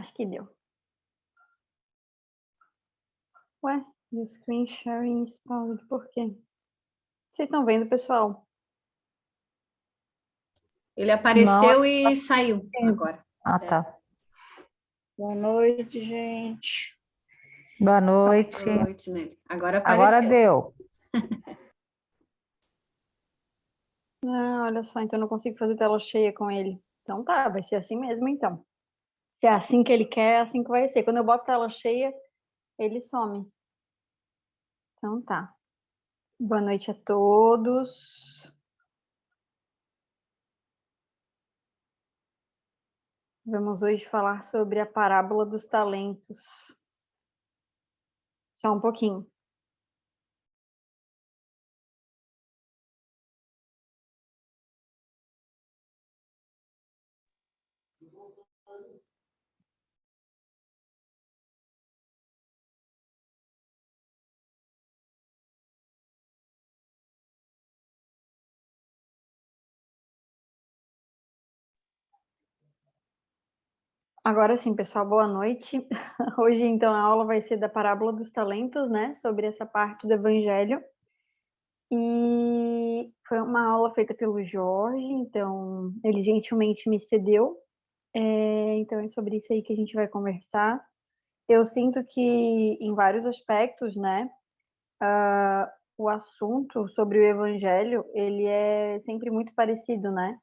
Acho que deu. Ué, e o screen sharing is paused, por quê? Vocês estão vendo, pessoal? Ele Não, apareceu e saiu agora. ah, tá. Boa noite, gente. Boa noite. Boa noite, Nelly. Agora Agora apareceu. deu. Ah, olha só, então eu não consigo fazer tela cheia com ele. Então tá, vai ser assim mesmo, então. Se é assim que ele quer, é assim que vai ser. Quando eu boto tela cheia, ele some. Então tá. Boa noite a todos. Vamos hoje falar sobre a parábola dos talentos. Só um pouquinho. Agora sim, pessoal, boa noite. Hoje, então, a aula vai ser da parábola dos talentos, né? Sobre essa parte do evangelho. E foi uma aula feita pelo Jorge, então ele gentilmente me cedeu. Então é sobre isso aí que a gente vai conversar. Eu sinto que em vários aspectos, né, o assunto sobre o evangelho, ele é sempre muito parecido, né?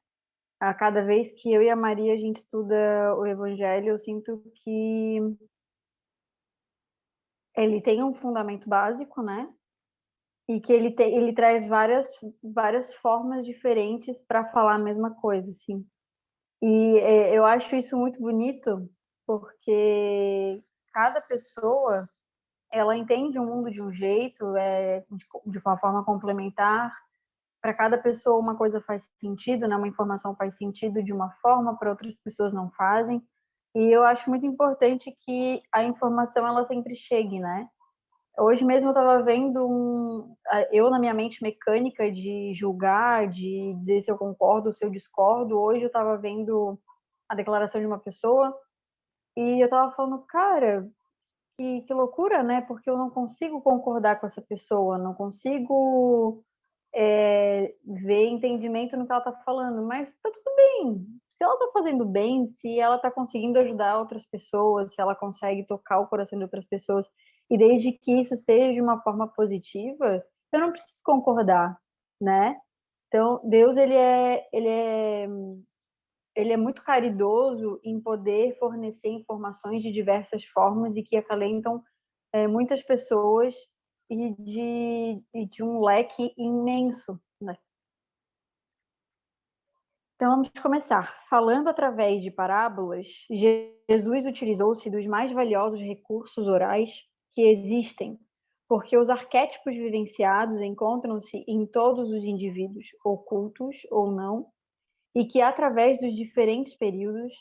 A cada vez que eu e a Maria a gente estuda o evangelho, eu sinto que ele tem um fundamento básico, né? E que ele traz várias formas diferentes para falar a mesma coisa, assim. E eu acho isso muito bonito, porque cada pessoa, ela entende o mundo de um jeito, de uma forma complementar. Para cada pessoa uma coisa faz sentido, né? Uma informação faz sentido de uma forma, para outras pessoas não fazem. E eu acho muito importante que a informação ela sempre chegue, né? Hoje mesmo eu estava vendo eu na minha mente mecânica de julgar, de dizer se eu concordo ou se eu discordo. Hoje eu estava vendo a declaração de uma pessoa e eu estava falando, cara, que loucura, né? Porque eu não consigo concordar com essa pessoa, não consigo ver entendimento no que ela está falando, mas tá tudo bem. Se ela está fazendo bem, se ela está conseguindo ajudar outras pessoas, se ela consegue tocar o coração de outras pessoas, e desde que isso seja de uma forma positiva, eu não preciso concordar, né? Então, Deus, ele é muito caridoso em poder fornecer informações de diversas formas e que acalentam muitas pessoas e de um leque imenso, né? Então, vamos começar. Falando através de parábolas, Jesus utilizou-se dos mais valiosos recursos orais que existem, porque os arquétipos vivenciados encontram-se em todos os indivíduos, ocultos ou não, e que, através dos diferentes períodos,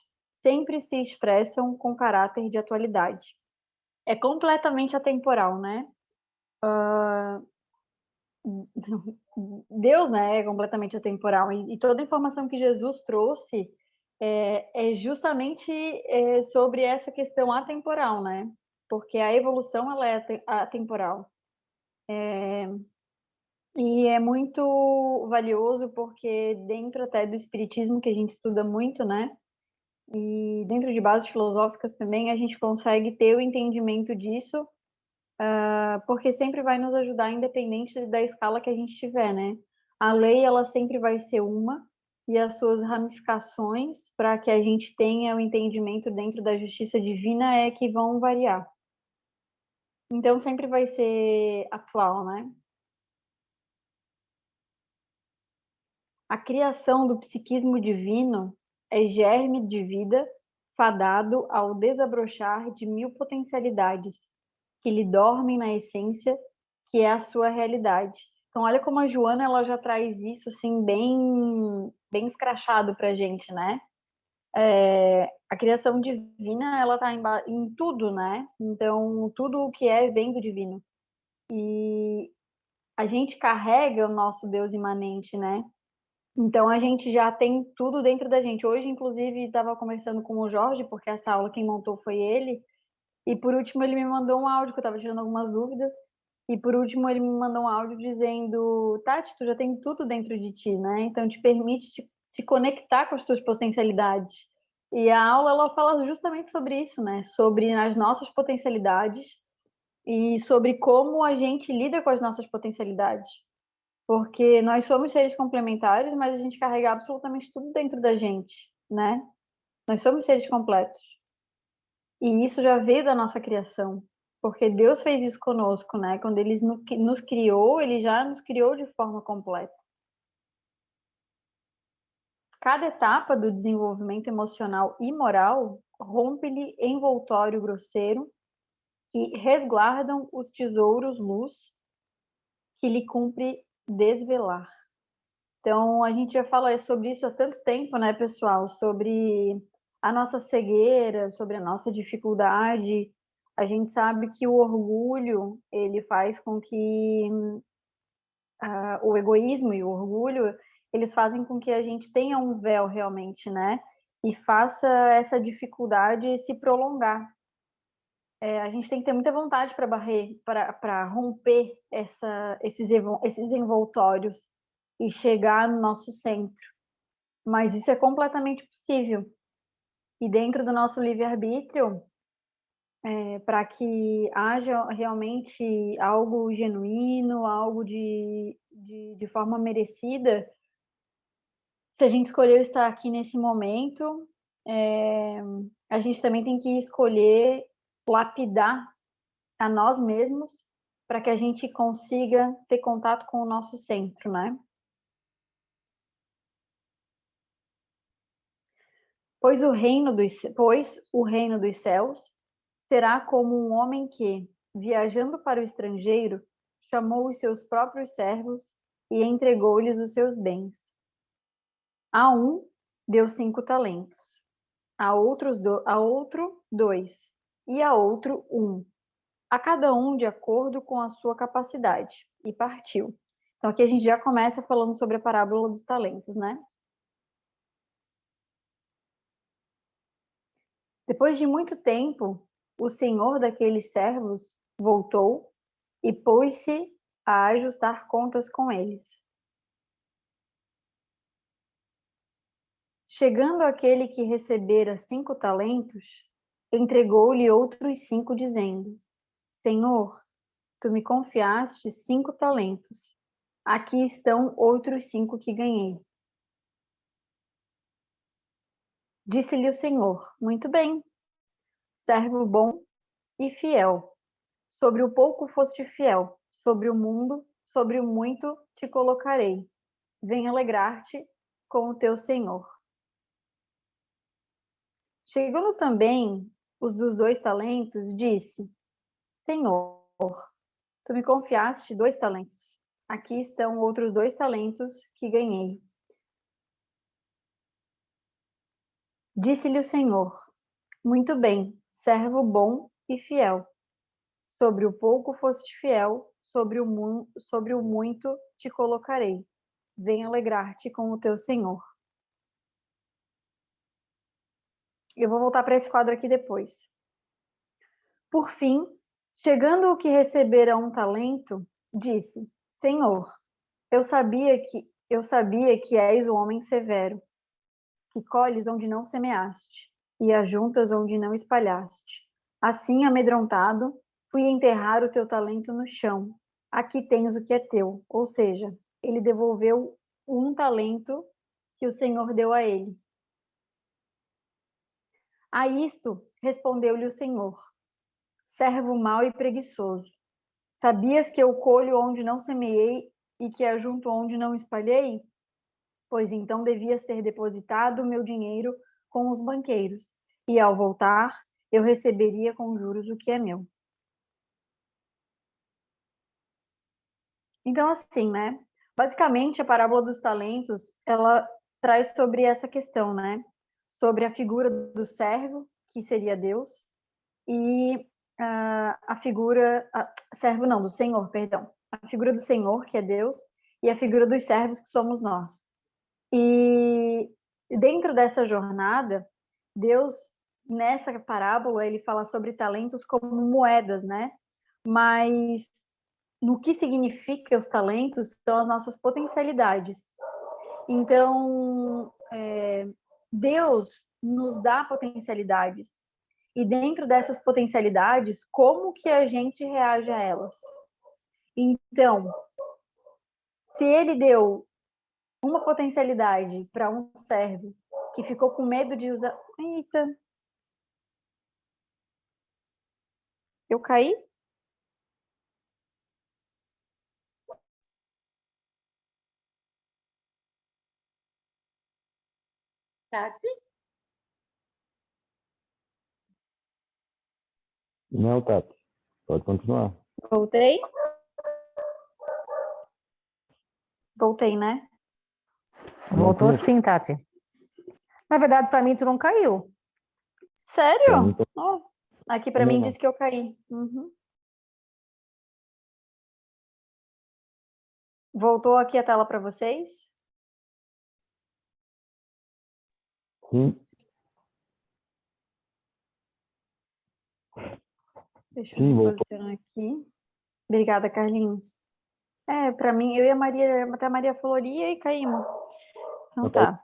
sempre se expressam com caráter de atualidade. É completamente atemporal, né? Deus, né, é completamente atemporal. E toda a informação que Jesus trouxe é justamente sobre essa questão atemporal, né? Porque a evolução, ela é atemporal. E é muito valioso porque dentro até do espiritismo, que a gente estuda muito, né? E dentro de bases filosóficas também, a gente consegue ter o entendimento disso, porque sempre vai nos ajudar, independente da escala que a gente tiver, né? A lei, ela sempre vai ser uma, e as suas ramificações, para que a gente tenha o entendimento dentro da justiça divina, é que vão variar. Então, sempre vai ser atual, né? A criação do psiquismo divino é germe de vida fadado ao desabrochar de mil potencialidades que lhe dormem na essência, que é a sua realidade. Então, olha como a Joana ela já traz isso assim bem escrachado para a gente, né? A criação divina ela está em tudo, né? Então, tudo o que vem do divino. E a gente carrega o nosso Deus imanente, né? Então, a gente já tem tudo dentro da gente. Hoje, inclusive, estava conversando com o Jorge, porque essa aula quem montou foi ele. E, por último, ele me mandou um áudio, que eu estava tirando algumas dúvidas. E, por último, ele me mandou um áudio dizendo: Tati, tu já tem tudo dentro de ti, né? Então, te permite te conectar com as tuas potencialidades. E a aula, ela fala justamente sobre isso, né? Sobre as nossas potencialidades e sobre como a gente lida com as nossas potencialidades. Porque nós somos seres complementares, mas a gente carrega absolutamente tudo dentro da gente, né? Nós somos seres completos. E isso já veio da nossa criação, porque Deus fez isso conosco, né? Quando Ele nos criou, Ele já nos criou de forma completa. Cada etapa do desenvolvimento emocional e moral rompe-lhe envoltório grosseiro que resguardam os tesouros luz que lhe cumpre desvelar. Então, a gente já fala sobre isso há tanto tempo, né, pessoal? Sobre a nossa cegueira, sobre a nossa dificuldade. A gente sabe que o orgulho, ele faz com que o egoísmo e o orgulho, eles fazem com que a gente tenha um véu realmente, né? E faça essa dificuldade se prolongar. A gente tem que ter muita vontade para romper esses envoltórios e chegar no nosso centro. Mas isso é completamente possível. E dentro do nosso livre-arbítrio, para que haja realmente algo genuíno, algo de forma merecida, se a gente escolheu estar aqui nesse momento, a gente também tem que escolher lapidar a nós mesmos para que a gente consiga ter contato com o nosso centro, né? Pois o reino dos céus será como um homem que, viajando para o estrangeiro, chamou os seus próprios servos e entregou-lhes os seus bens. A um deu 5 talentos, a outro 2, e a outro 1, a cada um de acordo com a sua capacidade, e partiu. Então aqui a gente já começa falando sobre a parábola dos talentos, né? Depois de muito tempo, o senhor daqueles servos voltou e pôs-se a ajustar contas com eles. Chegando aquele que recebera 5 talentos, entregou-lhe outros 5, dizendo: Senhor, tu me confiaste 5 talentos. Aqui estão outros 5 que ganhei. Disse-lhe o Senhor: Muito bem, servo bom e fiel. Sobre o pouco foste fiel, sobre o muito te colocarei. Vem alegrar-te com o teu Senhor. Chegando também os dos 2 talentos, disse: Senhor, tu me confiaste 2 talentos. Aqui estão outros 2 talentos que ganhei. Disse-lhe o Senhor: Muito bem, servo bom e fiel. Sobre o pouco foste fiel, sobre o muito te colocarei. Vem alegrar-te com o teu Senhor. Eu vou voltar para esse quadro aqui depois. Por fim, chegando o que recebera 1 talento, disse: Senhor, eu sabia que és o homem severo, que colhes onde não semeaste e ajuntas onde não espalhaste. Assim, amedrontado, fui enterrar o teu talento no chão. Aqui tens o que é teu. Ou seja, ele devolveu 1 talento que o Senhor deu a ele. A isto respondeu-lhe o Senhor: Servo mau e preguiçoso, sabias que eu colho onde não semeei e que ajunto onde não espalhei? Pois então devias ter depositado o meu dinheiro com os banqueiros, e ao voltar eu receberia com juros o que é meu. Então, assim, né? Basicamente, a parábola dos talentos, ela traz sobre essa questão, né? Sobre a figura do servo, que seria Deus, e a figura... servo não, do Senhor, perdão. A figura do Senhor, que é Deus, e a figura dos servos, que somos nós. E dentro dessa jornada, Deus, nessa parábola, ele fala sobre talentos como moedas, né? Mas no que significa os talentos são as nossas potencialidades. Então, Deus nos dá potencialidades. E dentro dessas potencialidades, como que a gente reage a elas? Então, se ele deu uma potencialidade para um servo que ficou com medo de usar... Eita! Eu caí? Tati? Não, Tati. Pode continuar. Voltei? Voltei, né? Voltou Não, sim, Tati. Na verdade, para mim, tu não caiu. Sério? Pra Ó, aqui para também mim não. diz que eu caí. Uhum. Voltou aqui a tela para vocês? Sim, Deixa eu sim, me voltou. posicionar aqui. Obrigada, Carlinhos. Para mim, eu e a Maria, até a Maria Floria e caímos. Então tá.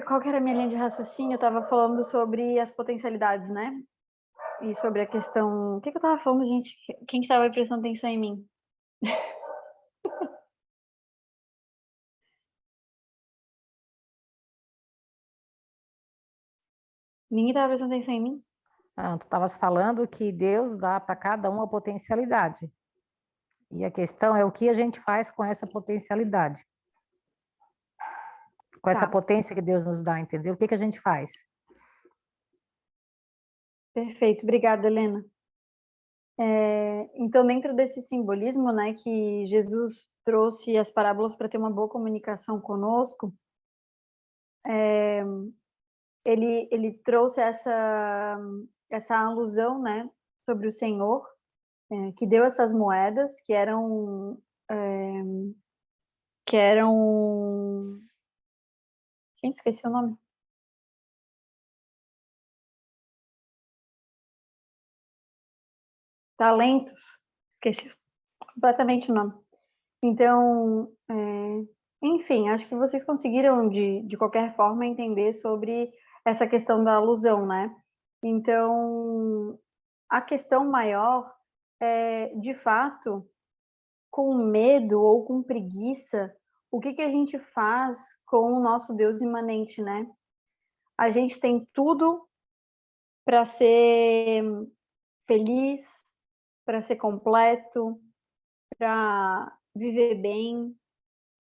Qual que era a minha linha de raciocínio? Eu estava falando sobre as potencialidades, né? E sobre a questão... O que eu estava falando, gente? Quem estava prestando atenção em mim? Ninguém estava prestando atenção em mim? Não, tu estavas falando que Deus dá para cada um a potencialidade. E a questão é o que a gente faz com essa potencialidade. Com essa Tá. potência que Deus nos dá, entendeu? O que a gente faz? Perfeito. Obrigada, Helena. Então, dentro desse simbolismo, né, que Jesus trouxe as parábolas para ter uma boa comunicação conosco, ele trouxe essa alusão, né, sobre o Senhor, que deu essas moedas que eram, gente, esqueci o nome. Talentos, esqueci completamente o nome. Então, enfim, acho que vocês conseguiram, de qualquer forma, entender sobre essa questão da alusão, né? Então, a questão maior é, de fato, com medo ou com preguiça, o que a gente faz com o nosso Deus imanente, né? A gente tem tudo para ser feliz, para ser completo, para viver bem,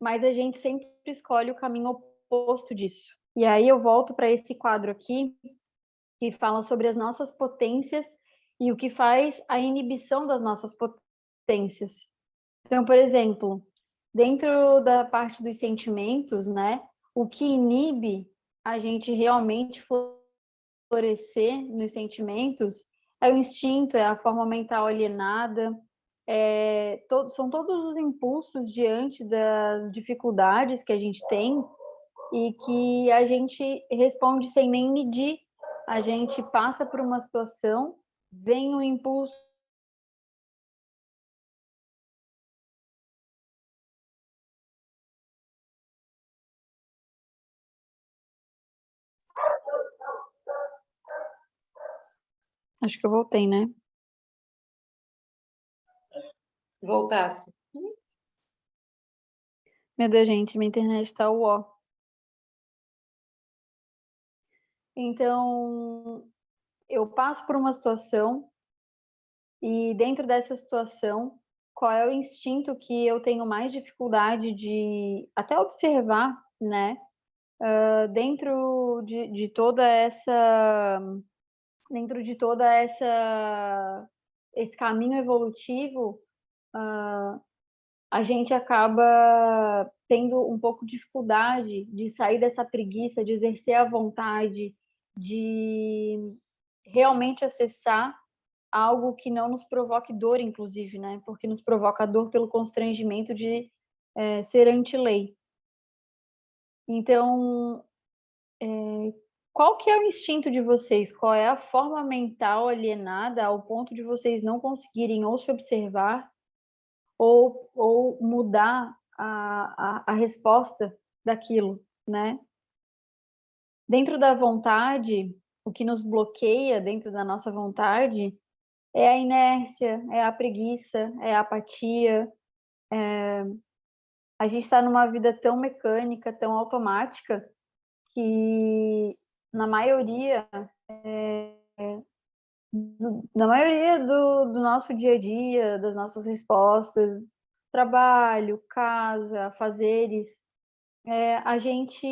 mas a gente sempre escolhe o caminho oposto disso. E aí eu volto para esse quadro aqui, que fala sobre as nossas potências e o que faz a inibição das nossas potências. Então, por exemplo, dentro da parte dos sentimentos, né, o que inibe a gente realmente florescer nos sentimentos é o instinto, é a forma mental alienada, são todos os impulsos diante das dificuldades que a gente tem e que a gente responde sem nem medir. A gente passa por uma situação, vem um impulso. Acho que eu voltei, né? Voltasse. Meu Deus, gente, minha internet está uó. Então, eu passo por uma situação e dentro dessa situação, qual é o instinto que eu tenho mais dificuldade de até observar, né? Dentro de toda essa esse caminho evolutivo, a gente acaba tendo um pouco de dificuldade de sair dessa preguiça, de exercer a vontade, de realmente acessar algo que não nos provoque dor, inclusive, né? Porque nos provoca dor pelo constrangimento de ser anti-lei. Então, qual que é o instinto de vocês? Qual é a forma mental alienada ao ponto de vocês não conseguirem ou se observar ou mudar a resposta daquilo, né? Dentro da vontade, o que nos bloqueia dentro da nossa vontade é a inércia, é a preguiça, é a apatia. A gente está numa vida tão mecânica, tão automática, que na maioria do nosso dia a dia, das nossas respostas, trabalho, casa, afazeres, a gente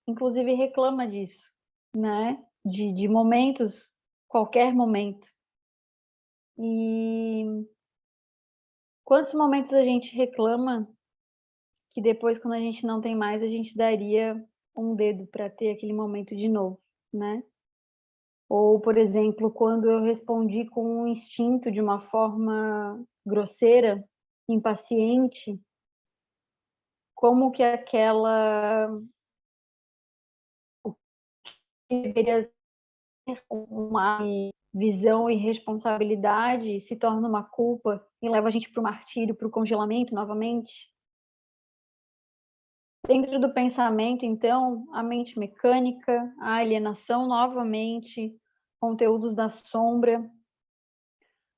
inclusive reclama disso, né? De momentos, qualquer momento. E quantos momentos a gente reclama que depois, quando a gente não tem mais, a gente daria um dedo para ter aquele momento de novo, né? Ou, por exemplo, quando eu respondi com um instinto de uma forma grosseira, impaciente, como que aquela que deveria ter uma visão e responsabilidade se torna uma culpa e leva a gente para o martírio, para o congelamento novamente. Dentro do pensamento, então, a mente mecânica, a alienação novamente, conteúdos da sombra.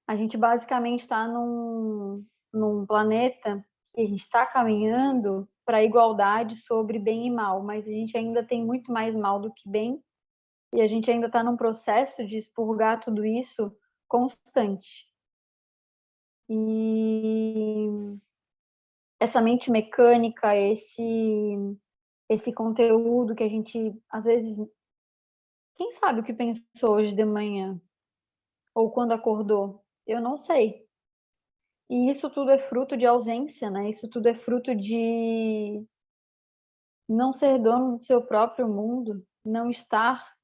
A gente basicamente está num planeta que a gente está caminhando para a igualdade sobre bem e mal, mas a gente ainda tem muito mais mal do que bem, e a gente ainda está num processo de expurgar tudo isso constante. E essa mente mecânica, esse conteúdo que a gente, às vezes, quem sabe o que pensou hoje de manhã? Ou quando acordou? Eu não sei. E isso tudo é fruto de ausência, né? Isso tudo é fruto de não ser dono do seu próprio mundo, não estar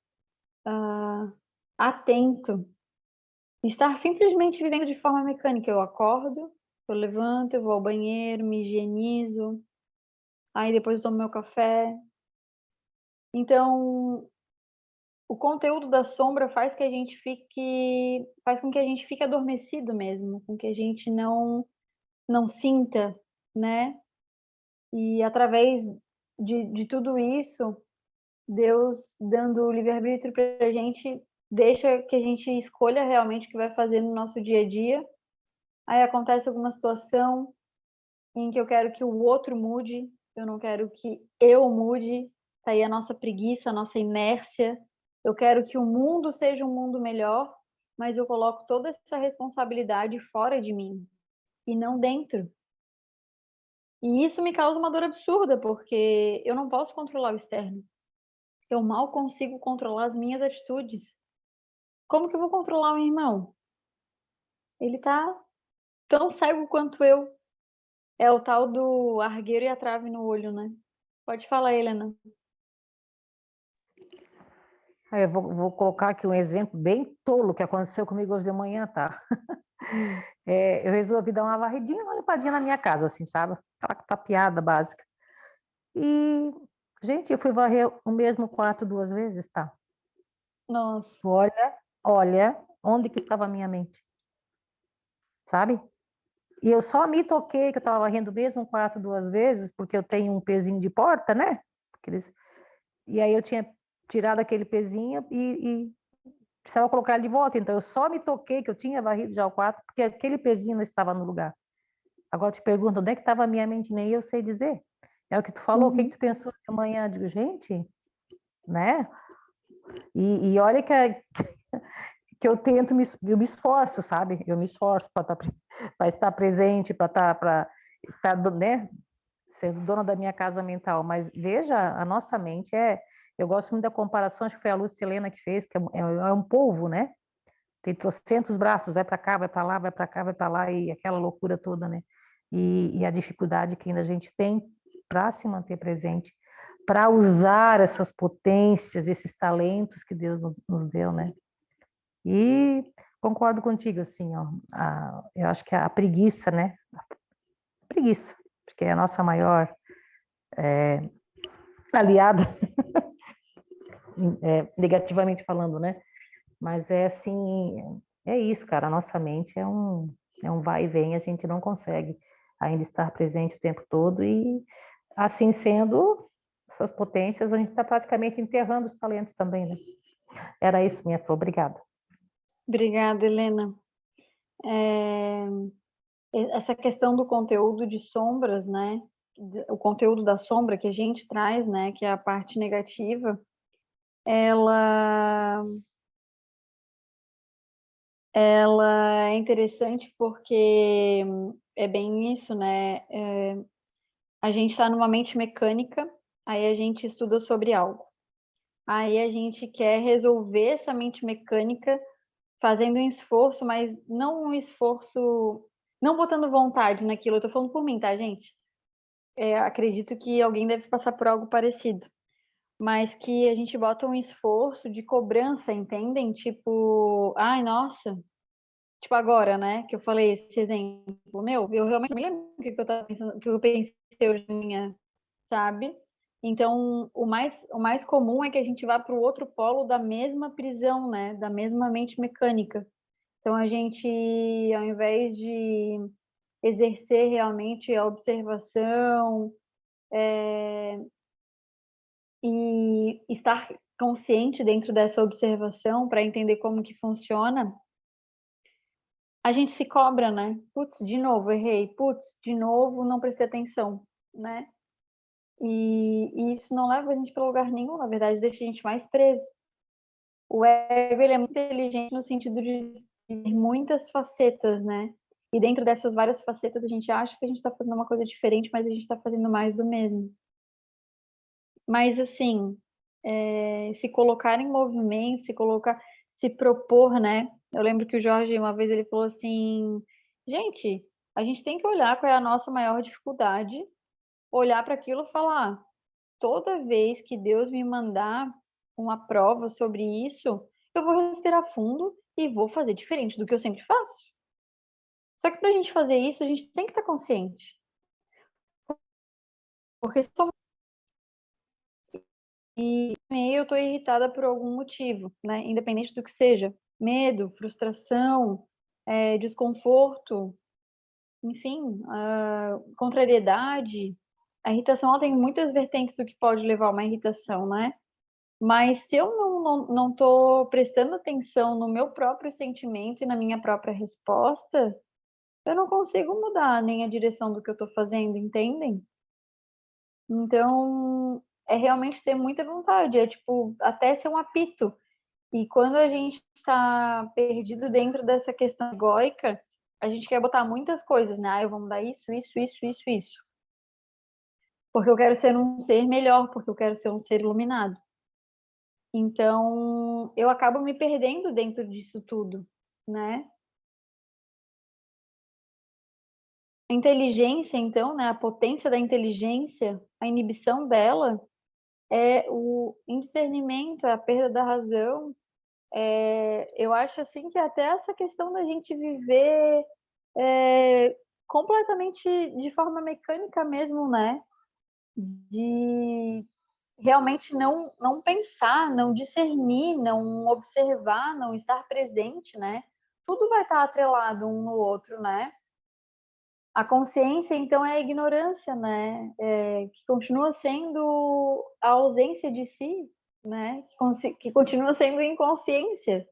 atento, estar simplesmente vivendo de forma mecânica. Eu acordo, eu levanto, eu vou ao banheiro, me higienizo, aí depois tomo meu café. Então, o conteúdo da sombra faz com que a gente fique adormecido mesmo, com que a gente não sinta, né? E através de tudo isso, Deus dando o livre-arbítrio para a gente, deixa que a gente escolha realmente o que vai fazer no nosso dia a dia. Aí acontece alguma situação em que eu quero que o outro mude, eu não quero que eu mude, tá aí a nossa preguiça, a nossa inércia. Eu quero que o mundo seja um mundo melhor, mas eu coloco toda essa responsabilidade fora de mim e não dentro. E isso me causa uma dor absurda, porque eu não posso controlar o externo. Eu mal consigo controlar as minhas atitudes. Como que eu vou controlar o irmão? Ele tá tão cego quanto eu. É o tal do argueiro e a trave no olho, né? Pode falar, Helena. Eu vou colocar aqui um exemplo bem tolo que aconteceu comigo hoje de manhã, tá? Eu resolvi dar uma varridinha, uma limpadinha na minha casa, assim, sabe? Aquela tapeada básica. E, gente, eu fui varrer o mesmo quarto 2 vezes, tá? Nossa. Olha, onde que estava a minha mente, sabe? E eu só me toquei que eu estava varrendo o mesmo quarto 2 vezes, porque eu tenho um pezinho de porta, né? E aí eu tinha tirado aquele pezinho e precisava colocar ele de volta. Então eu só me toquei que eu tinha varrido já o quarto, porque aquele pezinho não estava no lugar. Agora eu te pergunto, onde é que estava a minha mente? Nem eu sei dizer. É o que tu falou, o que tu pensou de manhã? Eu digo, gente, né? E olha que eu tento, eu me esforço, sabe? Eu me esforço para estar presente, para estar, né? Ser dona da minha casa mental. Mas veja, a nossa mente eu gosto muito da comparação, acho que foi a Lúcia Helena que fez, que é um polvo, né? Tem trocentos braços, vai para cá, vai para lá, vai para cá, vai para lá, e aquela loucura toda, né? E a dificuldade que ainda a gente tem para se manter presente, para usar essas potências, esses talentos que Deus nos deu, né? E concordo contigo, assim, ó, eu acho que a preguiça, né? Preguiça. porque é a nossa maior aliada, negativamente falando, né? Mas é assim, é isso, cara. A nossa mente é um vai e vem, a gente não consegue ainda estar presente o tempo todo e, assim sendo, essas potências, a gente está praticamente enterrando os talentos também, né? Era isso, minha flor. Obrigada. Obrigada, Helena. Essa questão do conteúdo de sombras, né? O conteúdo da sombra que a gente traz, né? Que é a parte negativa, ela é interessante porque é bem isso, né? A gente está numa mente mecânica, aí a gente estuda sobre algo. Aí a gente quer resolver essa mente mecânica fazendo um esforço, mas não um esforço, não botando vontade naquilo. Eu tô falando por mim, tá, gente? Acredito que alguém deve passar por algo parecido. Mas que a gente bota um esforço de cobrança, entendem? Tipo, ai, nossa, tipo agora, né, que eu falei esse exemplo, meu, eu realmente não me lembro o que eu tava pensando, o que eu pensei hoje de manhã, sabe? Então, o mais comum é que a gente vá para o outro polo da mesma prisão, né, da mesma mente mecânica. Então, a gente, ao invés de exercer realmente a observação e estar consciente dentro dessa observação para entender como que funciona, a gente se cobra, né? Putz, de novo, errei. Putz, de novo, não prestei atenção, né? E isso não leva a gente para lugar nenhum, na verdade, deixa a gente mais preso. O ego, ele é muito inteligente no sentido de ter muitas facetas, né? E dentro dessas várias facetas, a gente acha que a gente está fazendo uma coisa diferente, mas a gente está fazendo mais do mesmo. Mas, assim, se colocar em movimento, se propor, né? Eu lembro que o Jorge, uma vez, ele falou assim, gente, a gente tem que olhar qual é a nossa maior dificuldade, olhar para aquilo e falar, toda vez que Deus me mandar uma prova sobre isso, eu vou respirar fundo e vou fazer diferente do que eu sempre faço. Só que para a gente fazer isso, a gente tem que estar consciente. Porque se eu estou irritada por algum motivo, né? Independente do que seja, medo, frustração, desconforto, enfim, contrariedade. A irritação ela tem muitas vertentes do que pode levar a uma irritação, né? Mas se eu não estou prestando atenção no meu próprio sentimento e na minha própria resposta, eu não consigo mudar nem a direção do que eu estou fazendo, entendem? Então, é realmente ter muita vontade, é tipo, até ser um apito. E quando a gente está perdido dentro dessa questão egóica, a gente quer botar muitas coisas, né? Eu vou mudar isso, isso, isso, isso, isso. Porque eu quero ser um ser melhor, porque eu quero ser um ser iluminado. Então, eu acabo me perdendo dentro disso tudo, né? A inteligência, então, né? A potência da inteligência, a inibição dela é o indiscernimento, é a perda da razão. Eu acho assim que até essa questão da gente viver completamente de forma mecânica mesmo, né? De realmente não pensar, não discernir, não observar, não estar presente, né? Tudo vai estar atrelado um no outro, né? A consciência, então, é a ignorância, né? Que continua sendo a ausência de si, né? Que continua sendo inconsciência.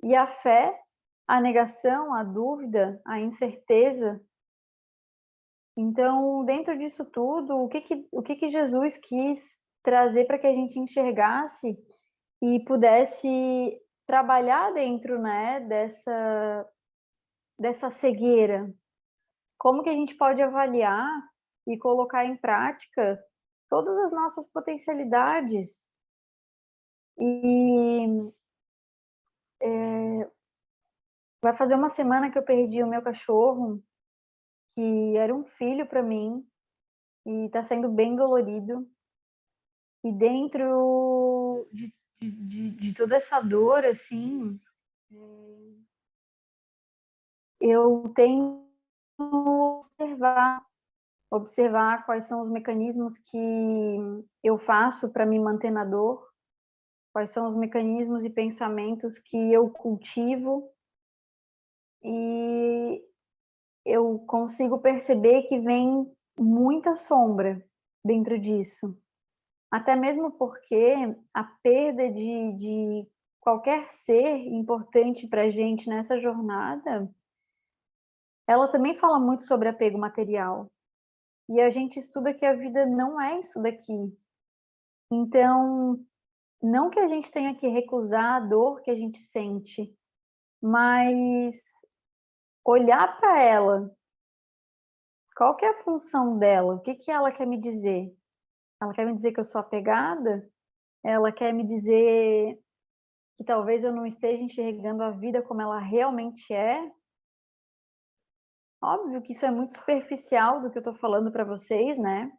E a fé, a negação, a dúvida, a incerteza. Então, dentro disso tudo, o que Jesus quis trazer para que a gente enxergasse e pudesse trabalhar dentro, né, dessa cegueira? Como que a gente pode avaliar e colocar em prática todas as nossas potencialidades? E vai fazer uma semana que eu perdi o meu cachorro, que era um filho para mim, e está sendo bem dolorido. E dentro de toda essa dor, assim, eu tenho que observar observar quais são os mecanismos que eu faço para me manter na dor, quais são os mecanismos e pensamentos que eu cultivo, e eu consigo perceber que vem muita sombra dentro disso. Até mesmo porque a perda de qualquer ser importante para a gente nessa jornada, ela também fala muito sobre apego material. E a gente estuda que a vida não é isso daqui. Então, não que a gente tenha que recusar a dor que a gente sente, mas olhar para ela. Qual que é a função dela? O que que ela quer me dizer? Ela quer me dizer que eu sou apegada? Ela quer me dizer que talvez eu não esteja enxergando a vida como ela realmente é? Óbvio que isso é muito superficial do que eu estou falando para vocês, né?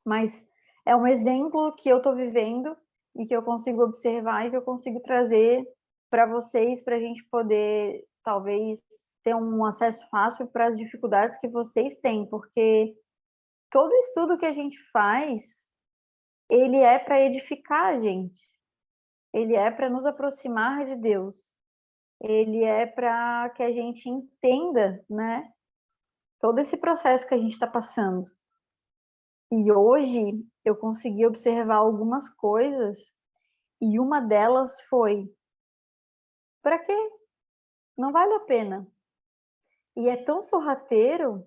Mas é um exemplo que eu estou vivendo e que eu consigo observar e que eu consigo trazer para vocês, para a gente poder, talvez, ter um acesso fácil para as dificuldades que vocês têm, porque todo estudo que a gente faz, ele é para edificar a gente, ele é para nos aproximar de Deus, ele é para que a gente entenda, né, todo esse processo que a gente está passando. E hoje eu consegui observar algumas coisas e uma delas foi: para quê? Não vale a pena. E é tão sorrateiro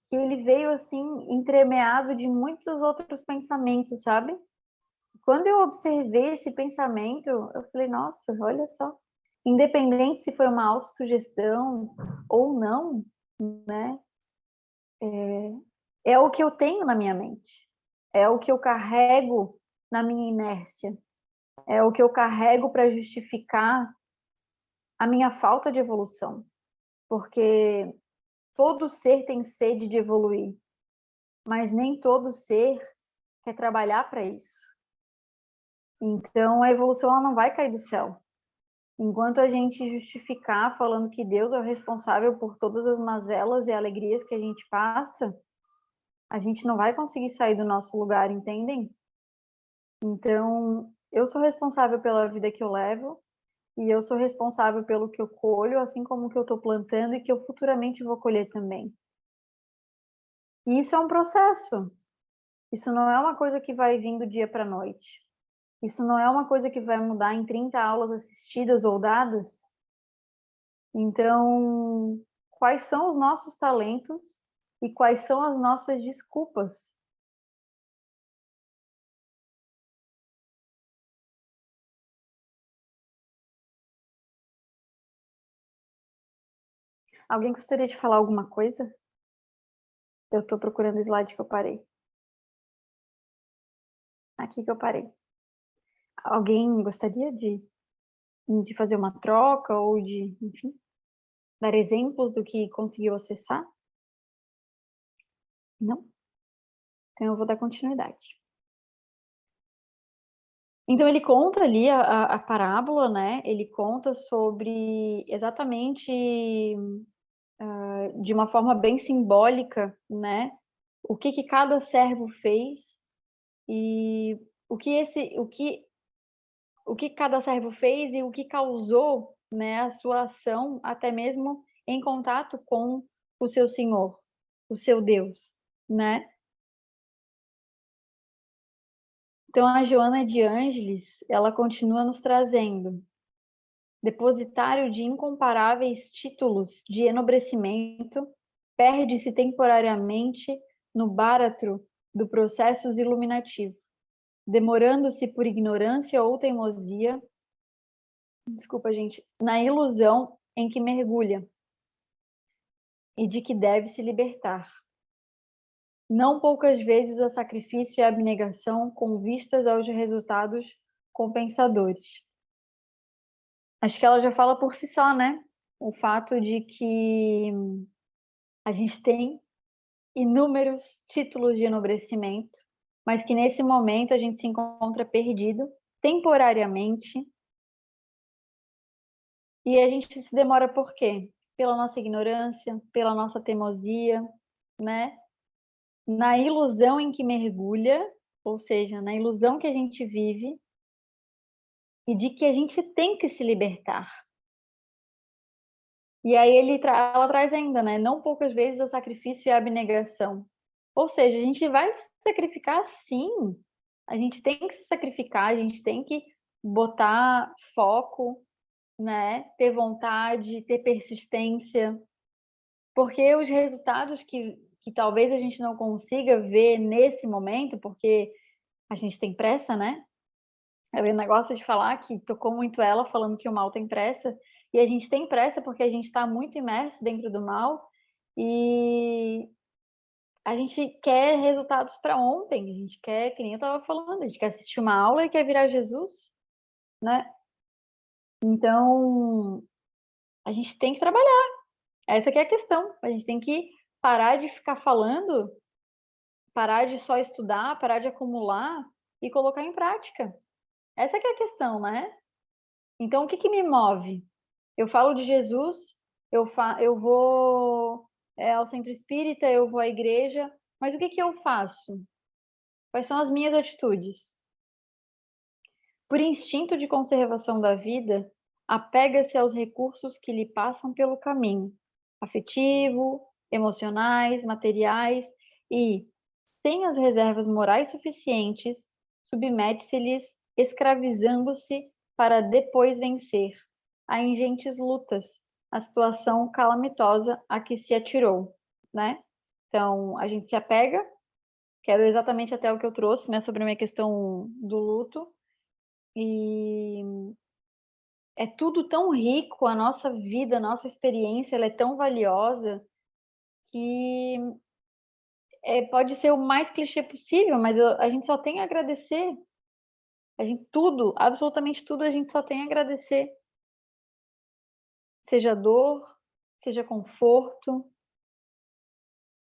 que ele veio assim entremeado de muitos outros pensamentos, sabe? Quando eu observei esse pensamento, eu falei, nossa, olha só. Independente se foi uma autossugestão ou não, né? É o que eu tenho na minha mente. É o que eu carrego na minha inércia. É o que eu carrego para justificar a minha falta de evolução. Porque todo ser tem sede de evoluir, mas nem todo ser quer trabalhar para isso. Então, a evolução ela não vai cair do céu. Enquanto a gente justificar falando que Deus é o responsável por todas as mazelas e alegrias que a gente passa, a gente não vai conseguir sair do nosso lugar, entendem? Então, eu sou responsável pela vida que eu levo e eu sou responsável pelo que eu colho, assim como o que eu estou plantando e que eu futuramente vou colher também. E isso é um processo. Isso não é uma coisa que vai vir do dia para a noite. Isso não é uma coisa que vai mudar em 30 aulas assistidas ou dadas. Então, quais são os nossos talentos e quais são as nossas desculpas? Alguém gostaria de falar alguma coisa? Eu estou procurando o slide que eu parei. Aqui que eu parei. Alguém gostaria de fazer uma troca ou de, enfim, dar exemplos do que conseguiu acessar? Não? Então eu vou dar continuidade. Então ele conta ali a parábola, né? Ele conta sobre exatamente de uma forma bem simbólica, né? O que cada servo fez e o que cada servo fez e o que causou, né, a sua ação, até mesmo em contato com o seu Senhor, o seu Deus, né? Então a Joana de Ângeles, ela continua nos trazendo: depositário de incomparáveis títulos de enobrecimento, perde-se temporariamente no báratro do processo iluminativo, demorando-se por ignorância ou teimosia, desculpa, gente, na ilusão em que mergulha e de que deve se libertar. Não poucas vezes a sacrifício e a abnegação com vistas aos resultados compensadores. Acho que ela já fala por si só, né? O fato de que a gente tem inúmeros títulos de enobrecimento, mas que nesse momento a gente se encontra perdido temporariamente. E a gente se demora por quê? Pela nossa ignorância, pela nossa teimosia, né? na ilusão em que mergulha, ou seja, na ilusão que a gente vive, e de que a gente tem que se libertar. E aí ela traz ainda, né? Não poucas vezes o sacrifício e a abnegação. Ou seja, a gente vai se sacrificar sim. A gente tem que se sacrificar, a gente tem que botar foco, né? Ter vontade, ter persistência. Porque os resultados que talvez a gente não consiga ver nesse momento, porque a gente tem pressa, né? É o negócio de falar que tocou muito ela falando que o mal tem pressa, e a gente tem pressa porque a gente está muito imerso dentro do mal, e a gente quer resultados para ontem, a gente quer, que nem eu estava falando, a gente quer assistir uma aula e quer virar Jesus, né? Então, a gente tem que trabalhar, essa que é a questão, a gente tem que parar de ficar falando, parar de só estudar, parar de acumular e colocar em prática. Essa que é a questão, né? Então, o que me move? Eu falo de Jesus, eu vou ao centro espírita, eu vou à igreja, mas o que eu faço? Quais são as minhas atitudes? Por instinto de conservação da vida, apega-se aos recursos que lhe passam pelo caminho, afetivo, emocionais, materiais, e, sem as reservas morais suficientes, submete-se-lhes, escravizando-se para depois vencer a ingentes lutas, a situação calamitosa a que se atirou, né? Então, a gente se apega, quero exatamente até o que eu trouxe, né, sobre a minha questão do luto, e é tudo tão rico, a nossa vida, a nossa experiência, ela é tão valiosa que pode ser o mais clichê possível, mas a gente só tem a agradecer. A gente, tudo, absolutamente tudo, a gente só tem a agradecer. Seja dor, seja conforto.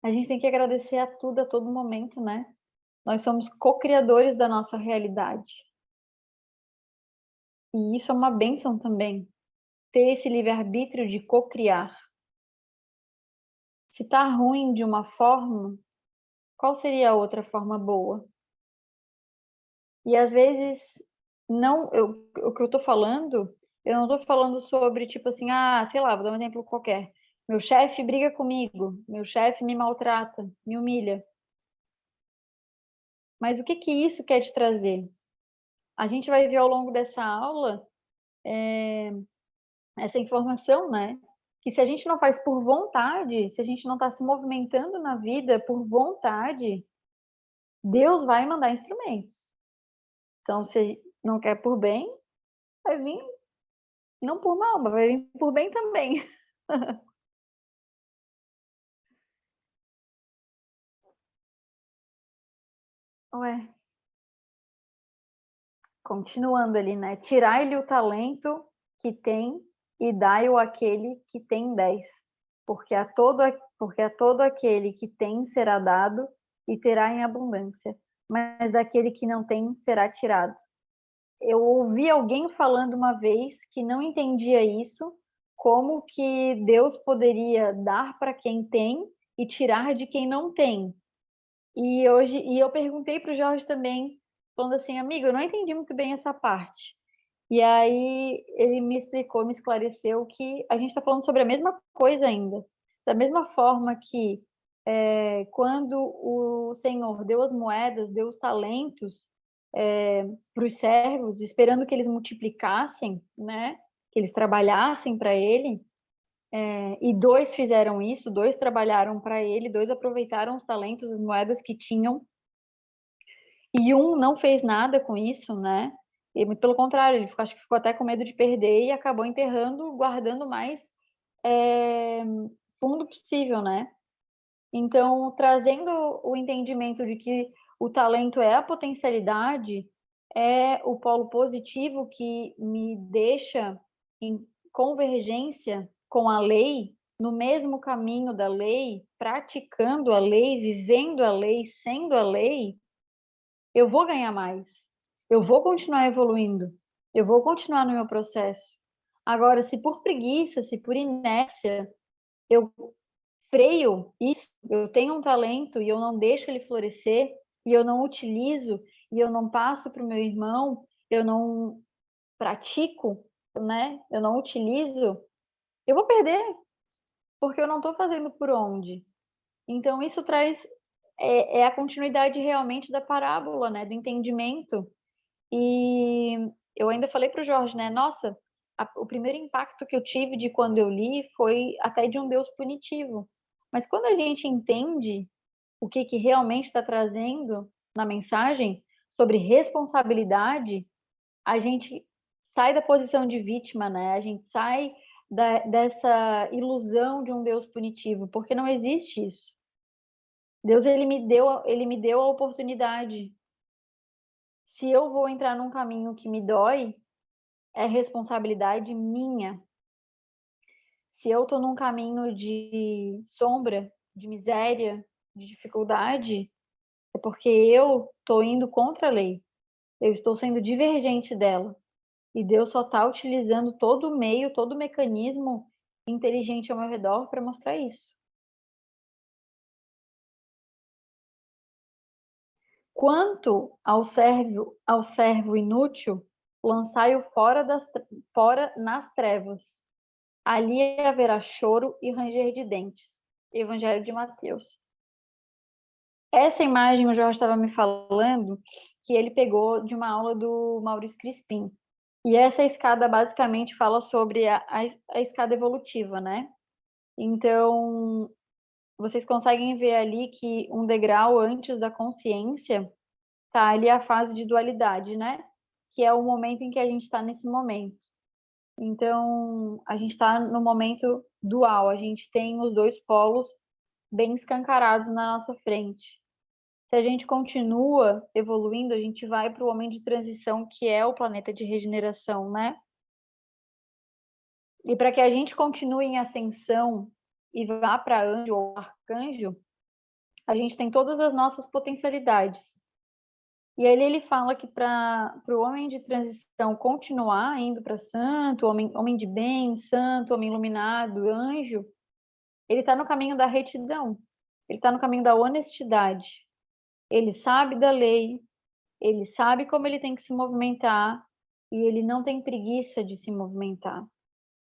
A gente tem que agradecer a tudo, a todo momento, né? Nós somos co-criadores da nossa realidade. E isso é uma bênção também. Ter esse livre-arbítrio de co-criar. Se tá ruim de uma forma, qual seria a outra forma boa? E às vezes, o que eu tô falando, eu não tô falando sobre, tipo assim, sei lá, vou dar um exemplo qualquer. Meu chefe briga comigo, meu chefe me maltrata, me humilha. Mas o que isso quer te trazer? A gente vai ver ao longo dessa aula essa informação, né? Que se a gente não faz por vontade, se a gente não está se movimentando na vida por vontade, Deus vai mandar instrumentos. Então, se não quer por bem, vai vir não por mal, mas vai vir por bem também. Ué. Continuando ali, né? Tirai-lhe o talento que tem e dai-o àquele que tem 10. Porque a todo aquele que tem será dado e terá em abundância, mas daquele que não tem será tirado. Eu ouvi alguém falando uma vez que não entendia isso, como que Deus poderia dar para quem tem e tirar de quem não tem. E eu perguntei para o Jorge também, falando assim, amigo, eu não entendi muito bem essa parte. E aí ele me explicou, me esclareceu que a gente está falando sobre a mesma coisa ainda. Da mesma forma que quando o Senhor deu as moedas, deu os talentos para os servos, esperando que eles multiplicassem, né? Que eles trabalhassem para ele, e 2 fizeram isso, 2 trabalharam para ele, 2 aproveitaram os talentos, as moedas que tinham, e um não fez nada com isso, né? E muito pelo contrário, ele acho que ficou até com medo de perder e acabou enterrando, guardando mais fundo possível, né? Então, trazendo o entendimento de que o talento é a potencialidade, é o polo positivo que me deixa em convergência com a lei, no mesmo caminho da lei, praticando a lei, vivendo a lei, sendo a lei, eu vou ganhar mais. Eu vou continuar evoluindo. Eu vou continuar no meu processo. Agora, se por preguiça, se por inércia, eu freio isso, eu tenho um talento e eu não deixo ele florescer, e eu não utilizo, e eu não passo para o meu irmão, eu não pratico, né? Eu não utilizo, eu vou perder, porque eu não estou fazendo por onde. Então, isso traz a continuidade realmente da parábola, né? Do entendimento. E eu ainda falei para o Jorge, né? Nossa, o primeiro impacto que eu tive de quando eu li foi até de um Deus punitivo. Mas quando a gente entende o que realmente está trazendo na mensagem sobre responsabilidade, a gente sai da posição de vítima, né? A gente sai dessa ilusão de um Deus punitivo, porque não existe isso. Deus, ele me deu a oportunidade. Se eu vou entrar num caminho que me dói, é responsabilidade minha. Se eu estou num caminho de sombra, de miséria, de dificuldade, é porque eu estou indo contra a lei. Eu estou sendo divergente dela. E Deus só está utilizando todo o meio, todo o mecanismo inteligente ao meu redor para mostrar isso. Quanto ao servo inútil, lançai-o fora nas trevas. Ali haverá choro e ranger de dentes. Evangelho de Mateus. Essa imagem o Jorge estava me falando que ele pegou de uma aula do Maurício Crispim. E essa escada basicamente fala sobre a escada evolutiva, né? Então, vocês conseguem ver ali que um degrau antes da consciência tá ali a fase de dualidade, né? Que é o momento em que a gente está nesse momento. Então, a gente está no momento dual, a gente tem os dois polos bem escancarados na nossa frente. Se a gente continua evoluindo, a gente vai para o momento de transição, que é o planeta de regeneração, né? E para que a gente continue em ascensão e vá para anjo ou arcanjo, a gente tem todas as nossas potencialidades. E aí ele fala que para o homem de transição continuar indo para santo, homem de bem, santo, homem iluminado, anjo, ele está no caminho da retidão, ele está no caminho da honestidade. Ele sabe da lei, ele sabe como ele tem que se movimentar e ele não tem preguiça de se movimentar.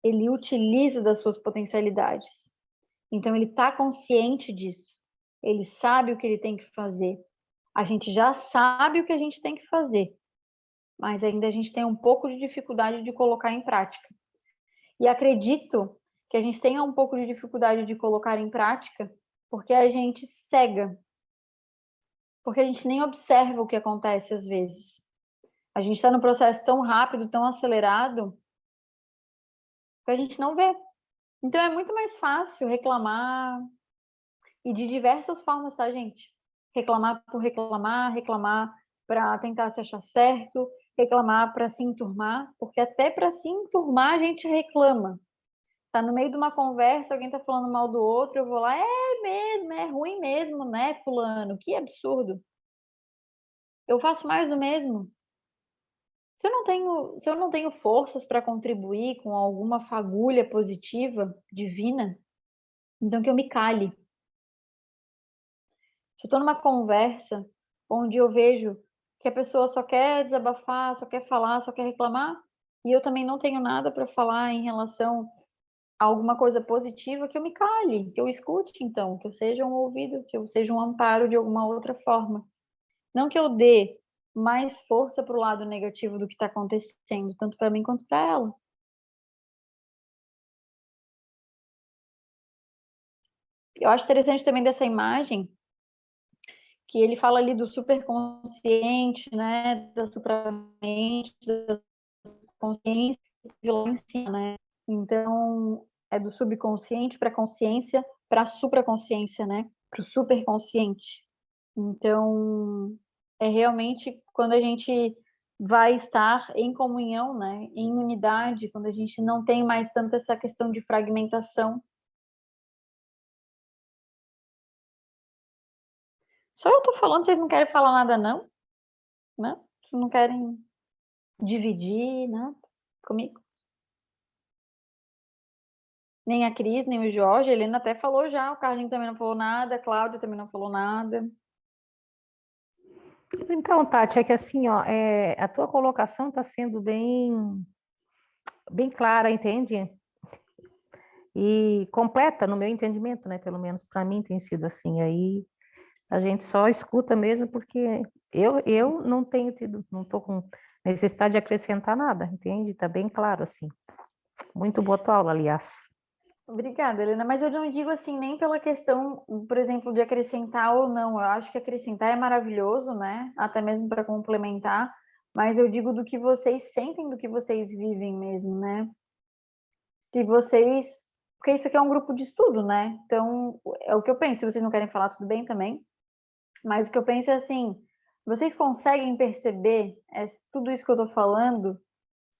Ele utiliza das suas potencialidades. Então ele está consciente disso. Ele sabe o que ele tem que fazer. A gente já sabe o que a gente tem que fazer, mas ainda a gente tem um pouco de dificuldade de colocar em prática. E acredito que a gente tenha um pouco de dificuldade de colocar em prática porque a gente cega, porque a gente nem observa o que acontece às vezes. A gente está num processo tão rápido, tão acelerado, que a gente não vê. Então é muito mais fácil reclamar, e de diversas formas, tá, gente? Reclamar por reclamar, reclamar para tentar se achar certo, reclamar para se enturmar, porque até para se enturmar a gente reclama. Tá no meio de uma conversa, alguém tá falando mal do outro, eu vou lá, é mesmo, é ruim mesmo, né, fulano? Que absurdo. Eu faço mais do mesmo. Se eu não tenho forças para contribuir com alguma fagulha positiva, divina, então que eu me cale. Se eu estou numa conversa onde eu vejo que a pessoa só quer desabafar, só quer falar, só quer reclamar, e eu também não tenho nada para falar em relação a alguma coisa positiva, que eu me cale, que eu escute então, que eu seja um ouvido, que eu seja um amparo de alguma outra forma. Não que eu dê mais força para o lado negativo do que está acontecendo, tanto para mim quanto para ela. Eu acho interessante também dessa imagem que ele fala ali do superconsciente, né, da supramente, da consciência de lá em cima, né? Então, é do subconsciente para a consciência, para a supraconsciência, né? Para o superconsciente. Então, é realmente quando a gente vai estar em comunhão, né? Em unidade, quando a gente não tem mais tanto essa questão de fragmentação. Só eu tô falando, vocês não querem falar nada não? Né? Vocês não querem dividir nada comigo? nem a Cris, nem o Jorge. A Helena até falou já, o Carlinho também não falou nada, a Cláudia também não falou nada. Então, Tati, é que assim, ó, a tua colocação está sendo bem clara, entende? E completa no meu entendimento, né? Pelo menos para mim tem sido assim. Aí a gente só escuta mesmo porque eu não tenho tido, não estou com necessidade de acrescentar nada, entende? Está bem claro assim. Muito boa tua aula, aliás. Obrigada, Helena. Mas eu não digo assim nem pela questão, por exemplo, de acrescentar ou não. Eu acho que acrescentar é maravilhoso, né? Até mesmo para complementar. Mas eu digo do que vocês sentem, do que vocês vivem mesmo, né? Se vocês. Porque isso aqui é um grupo de estudo, né? Então, é o que eu penso. Se vocês não querem falar, tudo bem também. Mas o que eu penso é assim: vocês conseguem perceber tudo isso que eu tô falando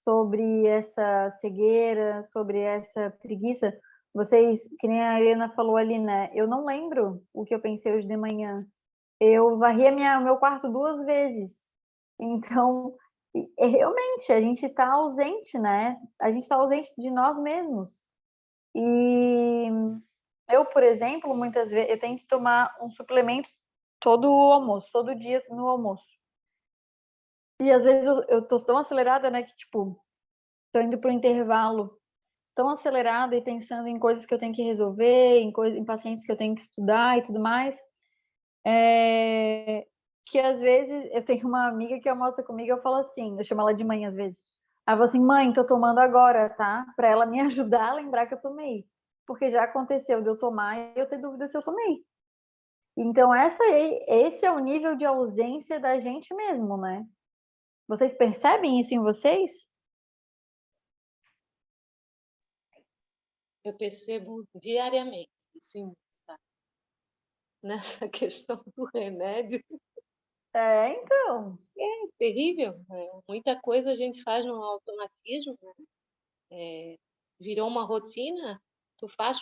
sobre essa cegueira, sobre essa preguiça? Vocês, que nem a Helena falou ali, né? Eu não lembro o que eu pensei hoje de manhã. Eu varri o meu quarto 2 vezes. Então, realmente, a gente está ausente, né? A gente está ausente de nós mesmos. E eu, por exemplo, muitas vezes, eu tenho que tomar um suplemento todo o almoço, todo dia no almoço. E às vezes eu tô tão acelerada, né, que tipo, tô indo pro intervalo tão acelerada e pensando em coisas que eu tenho que resolver, em pacientes que eu tenho que estudar e tudo mais, que às vezes eu tenho uma amiga que almoça comigo e eu falo assim, eu chamo ela de mãe às vezes. Aí eu falo assim, mãe, tô tomando agora, tá? Pra ela me ajudar a lembrar que eu tomei. Porque já aconteceu de eu tomar e eu ter dúvida se eu tomei. Então, esse é o nível de ausência da gente mesmo, né? Vocês percebem isso em vocês? Eu percebo diariamente isso em mim, tá? Nessa questão do remédio. Então. É terrível. Muita coisa a gente faz no automatismo, né? Virou uma rotina. Tu faz,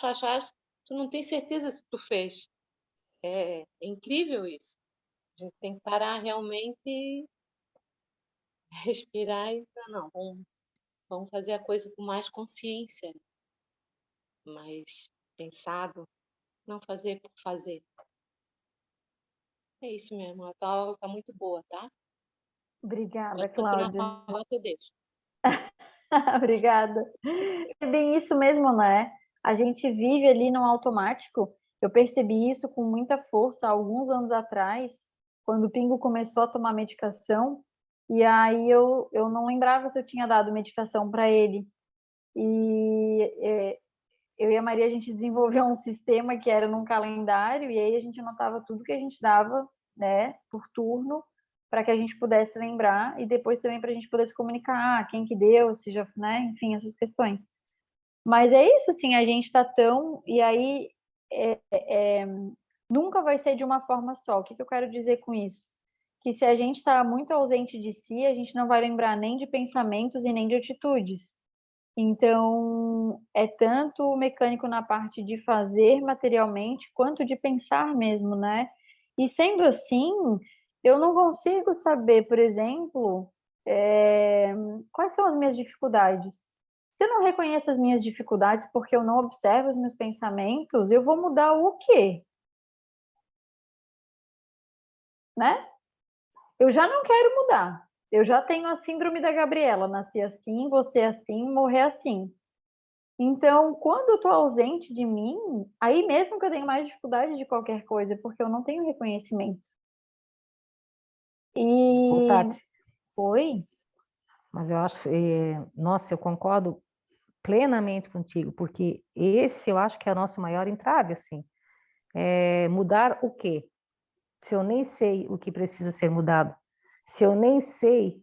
tu não tem certeza se tu fez. É incrível isso. A gente tem que parar realmente, respirar e falar, não, vamos fazer a coisa com mais consciência, mais pensado, não fazer por fazer. É isso mesmo, a tua aula tá muito boa, tá? Obrigada, Pode continuar a Cláudia. falar que eu deixo. Obrigada. É bem isso mesmo, né? A gente vive ali no automático. Eu percebi isso com muita força há alguns anos atrás, quando o Pingo começou a tomar medicação, e aí eu não lembrava se eu tinha dado medicação para ele. E eu e a Maria, a gente desenvolveu um sistema que era num calendário, e aí a gente anotava tudo que a gente dava, né, por turno, para que a gente pudesse lembrar, e depois também para a gente poder se comunicar, quem que deu, se já, né, enfim, essas questões. Mas é isso, assim, a gente está tão... E aí, nunca vai ser de uma forma só. O que eu quero dizer com isso? Que se a gente está muito ausente de si, a gente não vai lembrar nem de pensamentos e nem de atitudes. Então, é tanto o mecânico na parte de fazer materialmente, quanto de pensar mesmo, né? E sendo assim, eu não consigo saber, por exemplo, quais são as minhas dificuldades. Se eu não reconheço as minhas dificuldades porque eu não observo os meus pensamentos, eu vou mudar o quê? Né? Eu já não quero mudar. Eu já tenho a síndrome da Gabriela, nasci assim, você assim, morrer assim. Então, quando eu estou ausente de mim, aí mesmo que eu tenho mais dificuldade de qualquer coisa, porque eu não tenho reconhecimento. Ô, E Tati, foi. mas eu acho, nossa, eu concordo plenamente contigo, porque esse eu acho que é o nosso maior entrave, assim. Mudar o quê? Se eu nem sei o que precisa ser mudado, se eu nem sei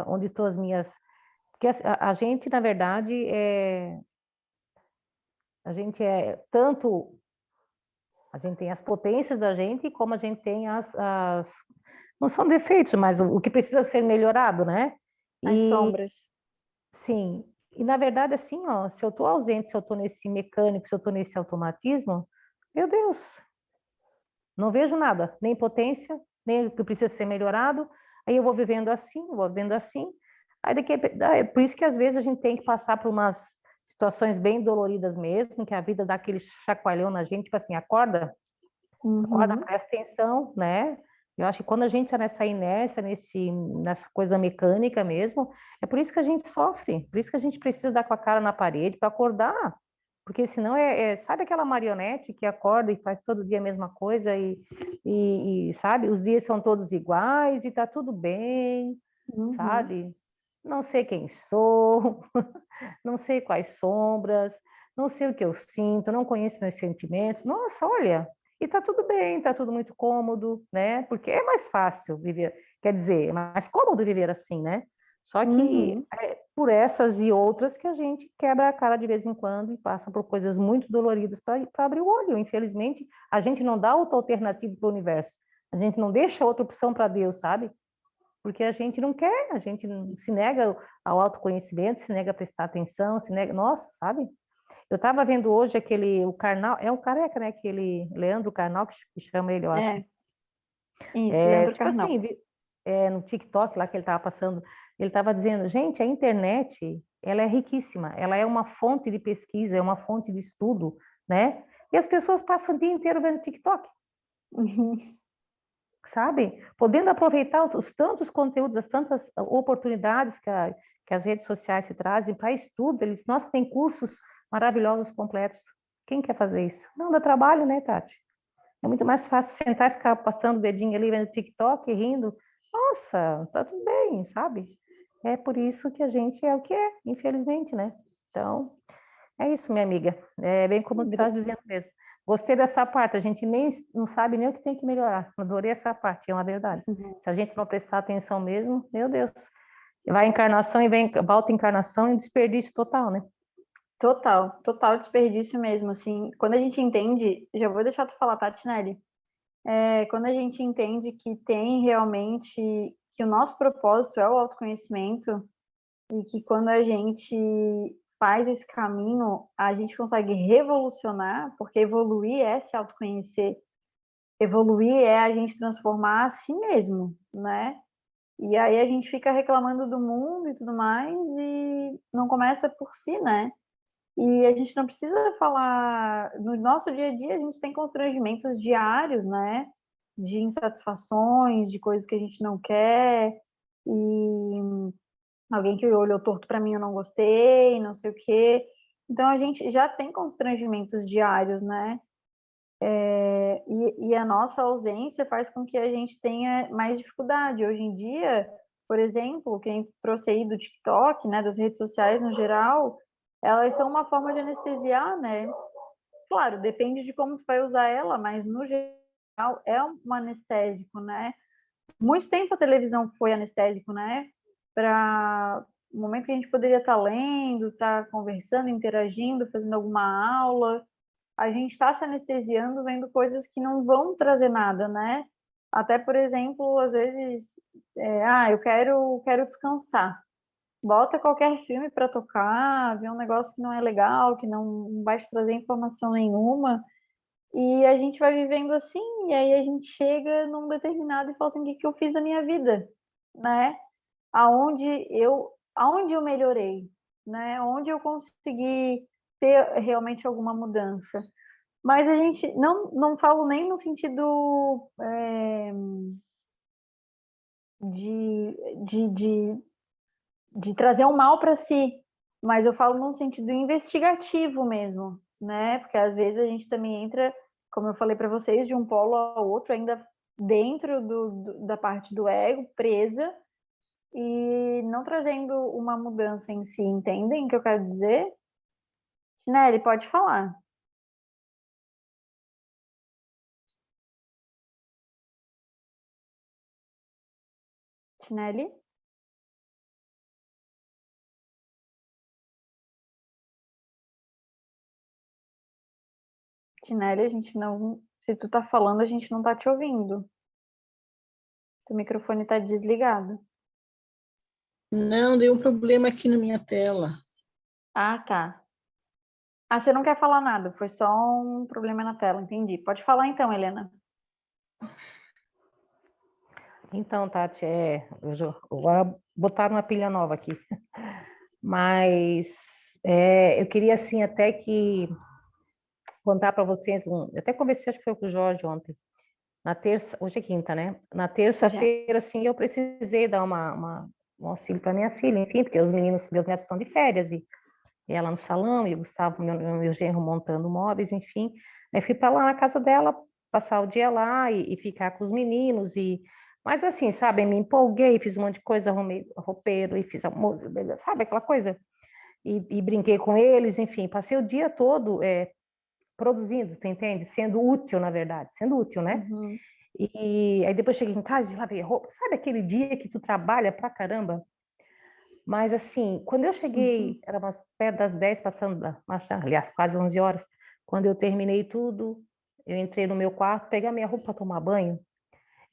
onde estão as minhas... Porque a gente, na verdade, a gente é tanto... A gente tem as potências da gente, como a gente tem não são defeitos, mas o que precisa ser melhorado, né? As E, sombras. sim, e na verdade, assim, ó, se eu estou ausente, se eu estou nesse mecânico, se eu estou nesse automatismo, meu Deus, não vejo nada, nem potência, nem o que precisa ser melhorado. Aí eu vou vivendo assim, vou vivendo assim. Aí por isso que às vezes a gente tem que passar por umas situações bem doloridas mesmo, que a vida dá aquele chacoalhão na gente, tipo assim, acorda, acorda, presta atenção, né? Eu acho que quando a gente está nessa inércia, nessa coisa mecânica mesmo, é por isso que a gente sofre, por isso que a gente precisa dar com a cara na parede para acordar, porque senão sabe aquela marionete que acorda e faz todo dia a mesma coisa e sabe, os dias são todos iguais e tá tudo bem, sabe? Não sei quem sou, não sei quais sombras, não sei o que eu sinto, não conheço meus sentimentos. Nossa, olha, e tá tudo bem, tá tudo muito cômodo, né? Porque é mais fácil viver, quer dizer, é mais cômodo viver assim, né? Só que é por essas e outras que a gente quebra a cara de vez em quando e passa por coisas muito doloridas para abrir o olho. Infelizmente, a gente não dá outra alternativa para o universo. A gente não deixa outra opção para Deus, sabe? Porque a gente não quer, a gente se nega ao autoconhecimento, se nega a prestar atenção, se nega, nossa, sabe? Eu estava vendo hoje o Karnal, é um careca, né? Aquele Leandro Karnal, que chama ele, eu acho. Isso, Leandro Tipo Carnal. assim, no TikTok lá que ele estava passando, ele estava dizendo, gente, a internet, ela é riquíssima, ela é uma fonte de pesquisa, é uma fonte de estudo, né? E as pessoas passam o dia inteiro vendo TikTok. Sabe? Podendo aproveitar os tantos conteúdos, as tantas oportunidades que as redes sociais se trazem para estudo, nossa, tem cursos maravilhosos completos. Quem quer fazer isso? Não dá trabalho, né, Tati? É muito mais fácil sentar e ficar passando o dedinho ali, vendo TikTok, rindo. Nossa, tá tudo bem, sabe? É por isso que a gente é o que é, infelizmente, né? Então, é isso, minha amiga. É bem como tu estás dizendo mesmo. Gostei dessa parte, a gente nem não sabe nem o que tem que melhorar. Adorei essa parte, é uma verdade. Se a gente não prestar atenção mesmo, meu Deus, vai encarnação e vem volta encarnação e desperdício total, né? Total desperdício mesmo, assim, quando a gente entende, já vou deixar tu falar, Tatinelli, quando a gente entende que tem realmente, que o nosso propósito é o autoconhecimento, e que quando a gente faz esse caminho, a gente consegue revolucionar, porque evoluir é se autoconhecer, evoluir é a gente transformar a si mesmo, né? E aí a gente fica reclamando do mundo e tudo mais, e não começa por si, né? E a gente não precisa falar. No nosso dia a dia, a gente tem constrangimentos diários, né? De insatisfações, de coisas que a gente não quer, e alguém que olhou torto para mim eu não gostei, não sei o quê. Então a gente já tem constrangimentos diários, né? E a nossa ausência faz com que a gente tenha mais dificuldade. Hoje em dia, por exemplo, quem trouxe aí do TikTok, né, das redes sociais no geral, elas são uma forma de anestesiar, né? Claro, depende de como tu vai usar ela, mas no geral é um anestésico, né? Muito tempo a televisão foi anestésico, né? Para o momento que a gente poderia estar lendo, estar conversando, interagindo, fazendo alguma aula, a gente está se anestesiando vendo coisas que não vão trazer nada, né? Até, por exemplo, às vezes, eu quero descansar. Bota qualquer filme para tocar, vê um negócio que não é legal, que não vai te trazer informação nenhuma, e a gente vai vivendo assim, e aí a gente chega num determinado e fala assim, o que que eu fiz da minha vida, né? Aonde eu melhorei, né? Onde eu consegui ter realmente alguma mudança. Mas a gente não falo nem no sentido de, de, de, de trazer um mal para si, mas eu falo num sentido investigativo mesmo, né? Porque às vezes a gente também entra, como eu falei para vocês, de um polo ao outro, ainda dentro da parte do ego, presa, e não trazendo uma mudança em si, entendem o que eu quero dizer? Tinelli, pode falar. Tinelli? Tinelli, a gente não. Se tu tá falando, a gente não tá te ouvindo. Teu microfone tá desligado. Não, deu um problema aqui na minha tela. Ah, tá. Ah, você não quer falar nada, foi só um problema na tela, entendi. Pode falar então, Helena. Então, Tati, agora botaram uma pilha nova aqui. Mas Eu queria, assim, até que contar para vocês, eu até conversei, acho que foi com o Jorge ontem, na terça, hoje é quinta, né? Na terça-feira, assim, eu precisei dar um auxílio para minha filha, enfim, porque os meninos, meus netos estão de férias, e ela no salão, e o Gustavo, meu genro, montando móveis, enfim. Aí fui para lá na casa dela, passar o dia lá e ficar com os meninos, mas assim, sabe, me empolguei, fiz um monte de coisa, arrumei roupeiro, e fiz a música, sabe, aquela coisa? E brinquei com eles, enfim, passei o dia todo produzindo, tu entende? Sendo útil, na verdade, sendo útil, né? Uhum. E aí depois cheguei em casa e lavei roupa. Sabe aquele dia que tu trabalha pra caramba? Mas assim, quando eu cheguei, era perto das 10, aliás, quase 11 horas, quando eu terminei tudo, eu entrei no meu quarto, peguei a minha roupa para tomar banho,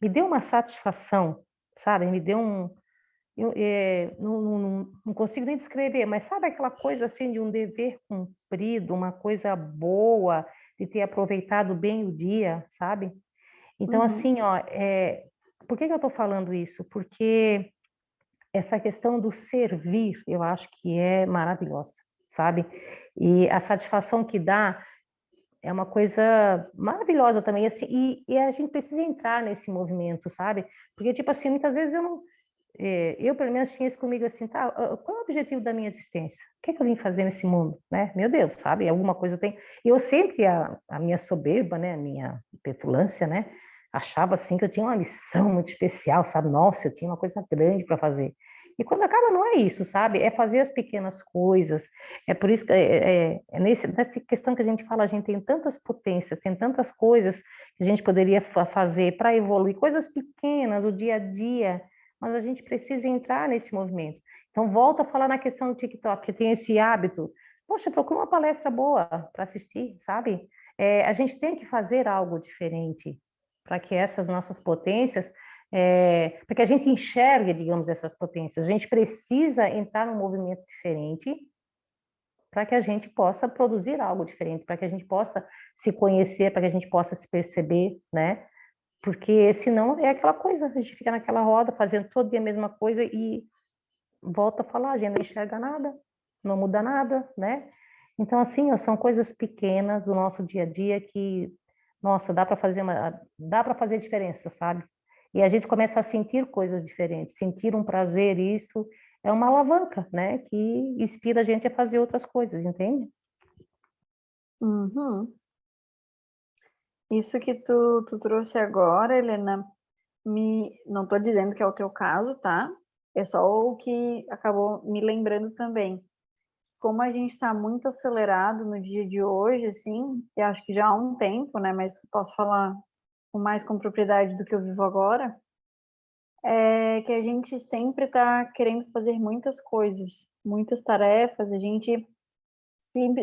me deu uma satisfação, sabe? Me deu não consigo nem descrever, mas sabe aquela coisa assim de um dever cumprido, uma coisa boa, de ter aproveitado bem o dia, sabe? Então, assim, ó, por que eu estou falando isso? Porque essa questão do servir, eu acho que é maravilhosa, sabe? E a satisfação que dá é uma coisa maravilhosa também, assim, e a gente precisa entrar nesse movimento, sabe? Porque, tipo assim, muitas vezes eu não... Eu, pelo menos, tinha isso comigo assim, tá, qual é o objetivo da minha existência? O que é que eu vim fazer nesse mundo, né? Meu Deus, sabe? Alguma coisa tem... E eu sempre, a minha soberba, né? A minha petulância, né? Achava, assim, que eu tinha uma missão muito especial, sabe? Nossa, eu tinha uma coisa grande para fazer. E quando acaba, não é isso, sabe? É fazer as pequenas coisas. É por isso que nessa questão que a gente fala, a gente tem tantas potências, tem tantas coisas que a gente poderia fazer para evoluir, coisas pequenas, o dia a dia, mas a gente precisa entrar nesse movimento. Então, volta a falar na questão do TikTok, que tem esse hábito. Poxa, procura uma palestra boa para assistir, sabe? A gente tem que fazer algo diferente para que essas nossas potências, para que a gente enxergue, digamos, essas potências. A gente precisa entrar num movimento diferente para que a gente possa produzir algo diferente, para que a gente possa se conhecer, para que a gente possa se perceber, né? Porque senão é aquela coisa, a gente fica naquela roda fazendo todo dia a mesma coisa e volta a falar, a gente não enxerga nada, não muda nada, né? Então, assim, ó, são coisas pequenas do nosso dia a dia que, nossa, dá para fazer diferença, sabe? E a gente começa a sentir coisas diferentes, sentir um prazer, isso é uma alavanca, né? Que inspira a gente a fazer outras coisas, entende? Uhum. Isso que tu trouxe agora, Helena, não estou dizendo que é o teu caso, tá? É só o que acabou me lembrando também. Como a gente está muito acelerado no dia de hoje, assim, e acho que já há um tempo, né? Mas posso falar com propriedade do que eu vivo agora, é que a gente sempre está querendo fazer muitas coisas, muitas tarefas, a gente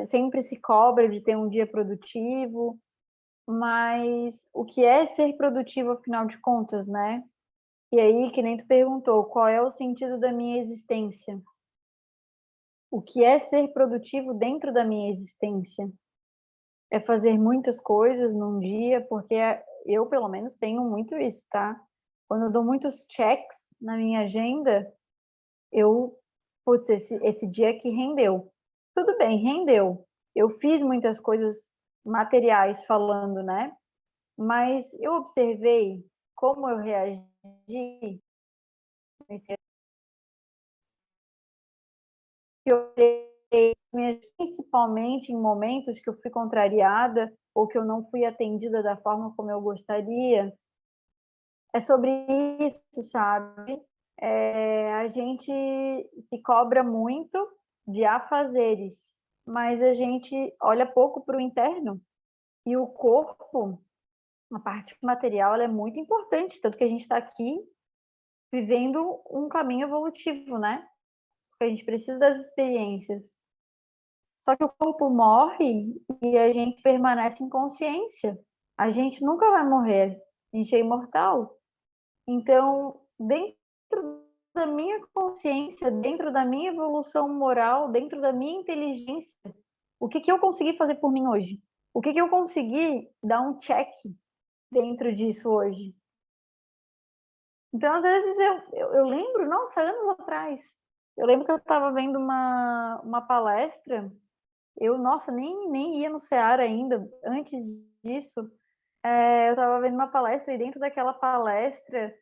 sempre se cobra de ter um dia produtivo, mas o que é ser produtivo, afinal de contas, né? E aí, que nem tu perguntou, qual é o sentido da minha existência? O que é ser produtivo dentro da minha existência? É fazer muitas coisas num dia, porque eu, pelo menos, tenho muito isso, tá? Quando eu dou muitos checks na minha agenda, putz, esse dia aqui rendeu. Tudo bem, rendeu. Eu fiz muitas coisas materiais falando, né? Mas eu observei como eu reagi nesse principalmente em momentos que eu fui contrariada ou que eu não fui atendida da forma como eu gostaria. É sobre isso, sabe? A gente se cobra muito de afazeres, mas a gente olha pouco para o interno. E o corpo, a parte material, ela é muito importante, tanto que a gente está aqui vivendo um caminho evolutivo, né? Porque a gente precisa das experiências. Só que o corpo morre e a gente permanece em consciência. A gente nunca vai morrer, a gente é imortal. Então, dentro da minha consciência, dentro da minha evolução moral, dentro da minha inteligência, o que eu consegui fazer por mim hoje? O que eu consegui dar um check dentro disso hoje? Então, às vezes, eu lembro, nossa, anos atrás, Eu lembro que eu estava vendo uma palestra, nossa, nem ia no Seara ainda, antes disso, eu estava vendo uma palestra e dentro daquela palestra,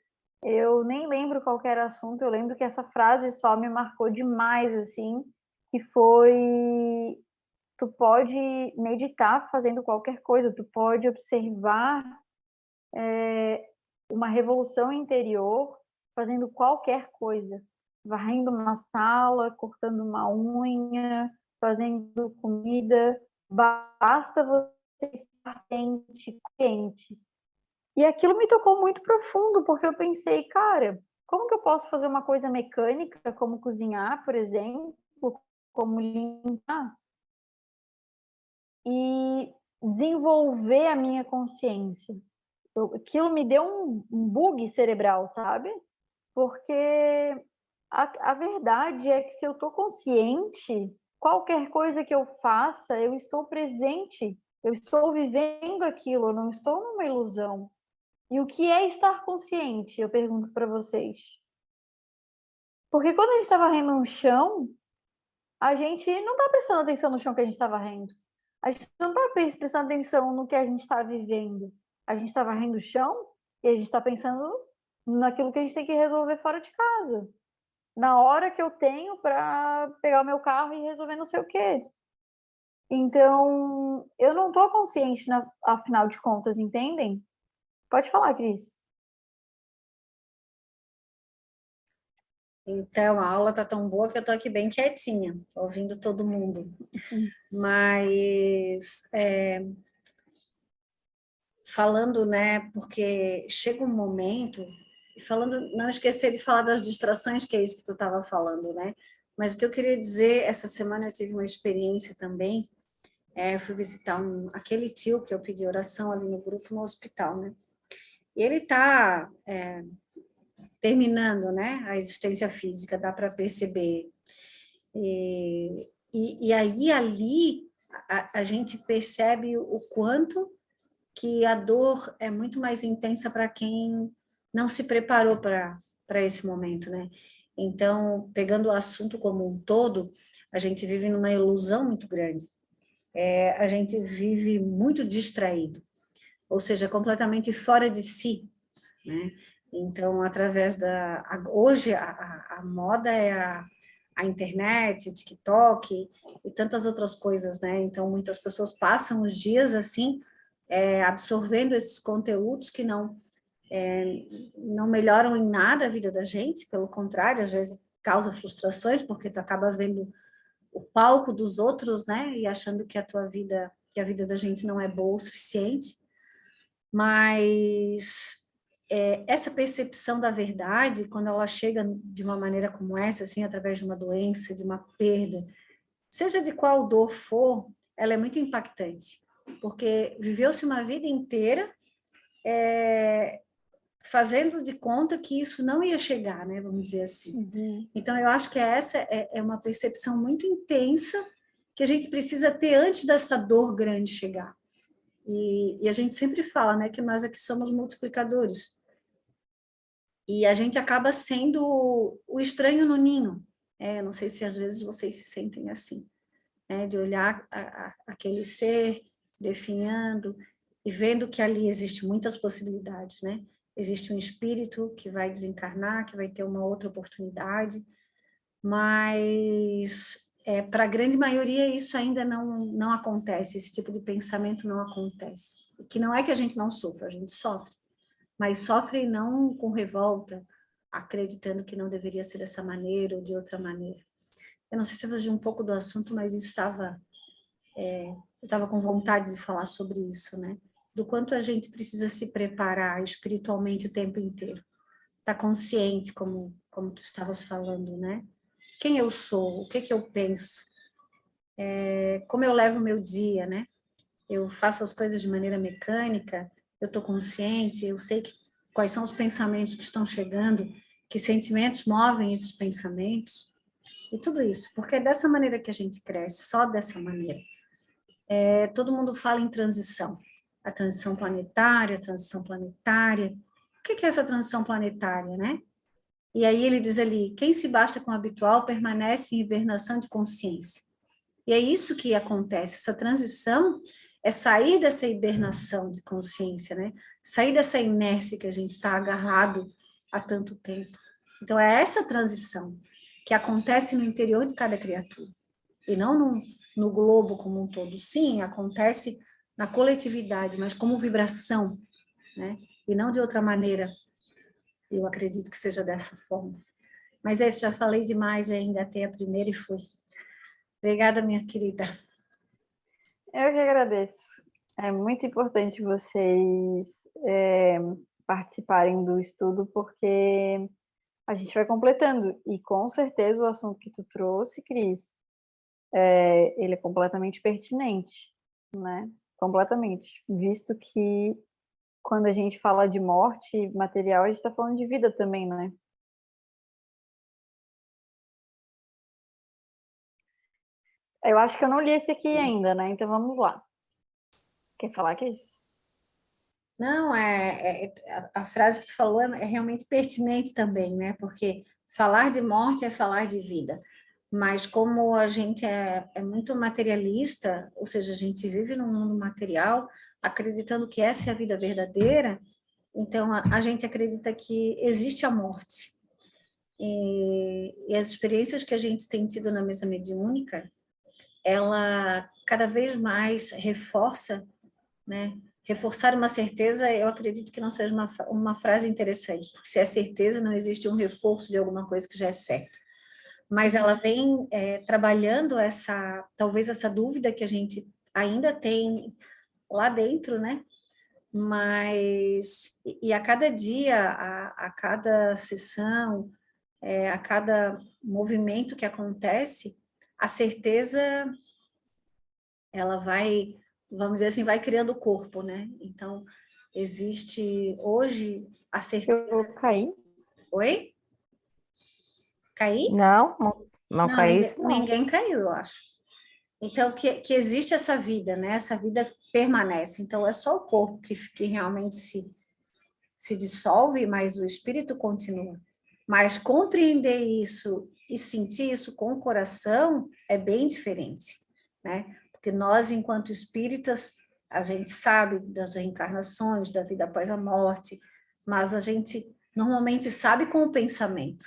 eu nem lembro qual que era o assunto, eu lembro que essa frase só me marcou demais, assim, que foi: tu pode meditar fazendo qualquer coisa, tu pode observar uma revolução interior fazendo qualquer coisa, varrendo uma sala, cortando uma unha, fazendo comida, basta você estar quente. E aquilo me tocou muito profundo, porque eu pensei, cara, como que eu posso fazer uma coisa mecânica, como cozinhar, por exemplo, como limpar, e desenvolver a minha consciência? Aquilo me deu um bug cerebral, sabe? Porque a verdade é que se eu estou consciente, qualquer coisa que eu faça, eu estou presente, eu estou vivendo aquilo, eu não estou numa ilusão. E o que é estar consciente? Eu pergunto para vocês. Porque quando a gente está varrendo um chão, a gente não está prestando atenção no chão que a gente está varrendo. A gente não está prestando atenção no que a gente está vivendo. A gente está varrendo o chão e a gente está pensando naquilo que a gente tem que resolver fora de casa. Na hora que eu tenho para pegar o meu carro e resolver não sei o quê. Então, eu não estou consciente, afinal de contas, entendem? Pode falar, Cris. Então, a aula tá tão boa que eu tô aqui bem quietinha, ouvindo todo mundo. Mas, falando, né, porque chega um momento, e falando, não esquecer de falar das distrações, que é isso que tu estava falando, né? Mas o que eu queria dizer, essa semana eu tive uma experiência também, eu fui visitar aquele tio que eu pedi oração ali no grupo no hospital, né? E ele tá terminando, né, a existência física, dá para perceber. E aí, ali, a gente percebe o quanto que a dor é muito mais intensa para quem não se preparou para esse momento, né? Então, pegando o assunto como um todo, a gente vive numa ilusão muito grande. A gente vive muito distraído, ou seja, completamente fora de si, né? Então, através hoje, a moda é a internet, o TikTok e tantas outras coisas, né? Então, muitas pessoas passam os dias, assim, absorvendo esses conteúdos que não melhoram em nada a vida da gente, pelo contrário, às vezes causa frustrações, porque tu acaba vendo o palco dos outros, né? E achando que a vida da gente não é boa o suficiente. Mas essa percepção da verdade, quando ela chega de uma maneira como essa, assim, através de uma doença, de uma perda, seja de qual dor for, ela é muito impactante, porque viveu-se uma vida inteira fazendo de conta que isso não ia chegar, né, vamos dizer assim. Uhum. Então, eu acho que essa é uma percepção muito intensa que a gente precisa ter antes dessa dor grande chegar. E a gente sempre fala, né, que nós aqui somos multiplicadores. E a gente acaba sendo o estranho no ninho. Não sei se às vezes vocês se sentem assim, né, de olhar aquele ser definhando e vendo que ali existe muitas possibilidades, né? Existe um espírito que vai desencarnar, que vai ter uma outra oportunidade, mas para a grande maioria isso ainda não acontece, esse tipo de pensamento não acontece. Que não é que a gente não sofra, a gente sofre, mas sofre não com revolta, acreditando que não deveria ser dessa maneira ou de outra maneira. Eu não sei se eu fugi um pouco do assunto, mas isso eu estava com vontade de falar sobre isso, né? Do quanto a gente precisa se preparar espiritualmente o tempo inteiro. Tá consciente, como tu estavas falando, né? Quem eu sou, o que eu penso, como eu levo o meu dia, né? Eu faço as coisas de maneira mecânica, eu estou consciente, eu sei quais são os pensamentos que estão chegando, que sentimentos movem esses pensamentos, e tudo isso, porque é dessa maneira que a gente cresce, só dessa maneira. Todo mundo fala em transição, a transição planetária, O que é essa transição planetária, né? E aí ele diz ali, quem se basta com o habitual permanece em hibernação de consciência. E é isso que acontece, essa transição é sair dessa hibernação de consciência, né? Sair dessa inércia que a gente está agarrado há tanto tempo. Então, é essa transição que acontece no interior de cada criatura, e não no globo como um todo. Sim, acontece na coletividade, mas como vibração, né? E não de outra maneira. Eu acredito que seja dessa forma. Mas é isso, já falei demais, ainda até a primeira e fui. Obrigada, minha querida. Eu que agradeço. É muito importante vocês participarem do estudo, porque a gente vai completando. E com certeza o assunto que tu trouxe, Cris, ele é completamente pertinente, né? Completamente. Visto que quando a gente fala de morte material, a gente está falando de vida também, né? Eu acho que eu não li esse aqui ainda, né? Então vamos lá. Quer falar, Cris? Não, a frase que tu falou é realmente pertinente também, né? Porque falar de morte é falar de vida. Mas como a gente é muito materialista, ou seja, a gente vive num mundo material, acreditando que essa é a vida verdadeira, então a gente acredita que existe a morte. E as experiências que a gente tem tido na mesa mediúnica, ela cada vez mais reforça, né? Reforçar uma certeza, eu acredito que não seja uma frase interessante, porque se é certeza, não existe um reforço de alguma coisa que já é certa. Mas ela vem trabalhando talvez essa dúvida que a gente ainda tem lá dentro, né? Mas, e a cada dia, a cada sessão, a cada movimento que acontece, a certeza, ela vai, vamos dizer assim, vai criando o corpo, né? Então, existe hoje a certeza... Eu caí? Oi? Caí? Não Não, caí, não. ninguém caiu, eu acho. Então, que existe essa vida, né? Essa vida permanece. Então, é só o corpo que realmente se dissolve, mas o espírito continua. Mas compreender isso e sentir isso com o coração é bem diferente, né? Porque nós, enquanto espíritas, a gente sabe das reencarnações, da vida após a morte, mas a gente normalmente sabe com o pensamento,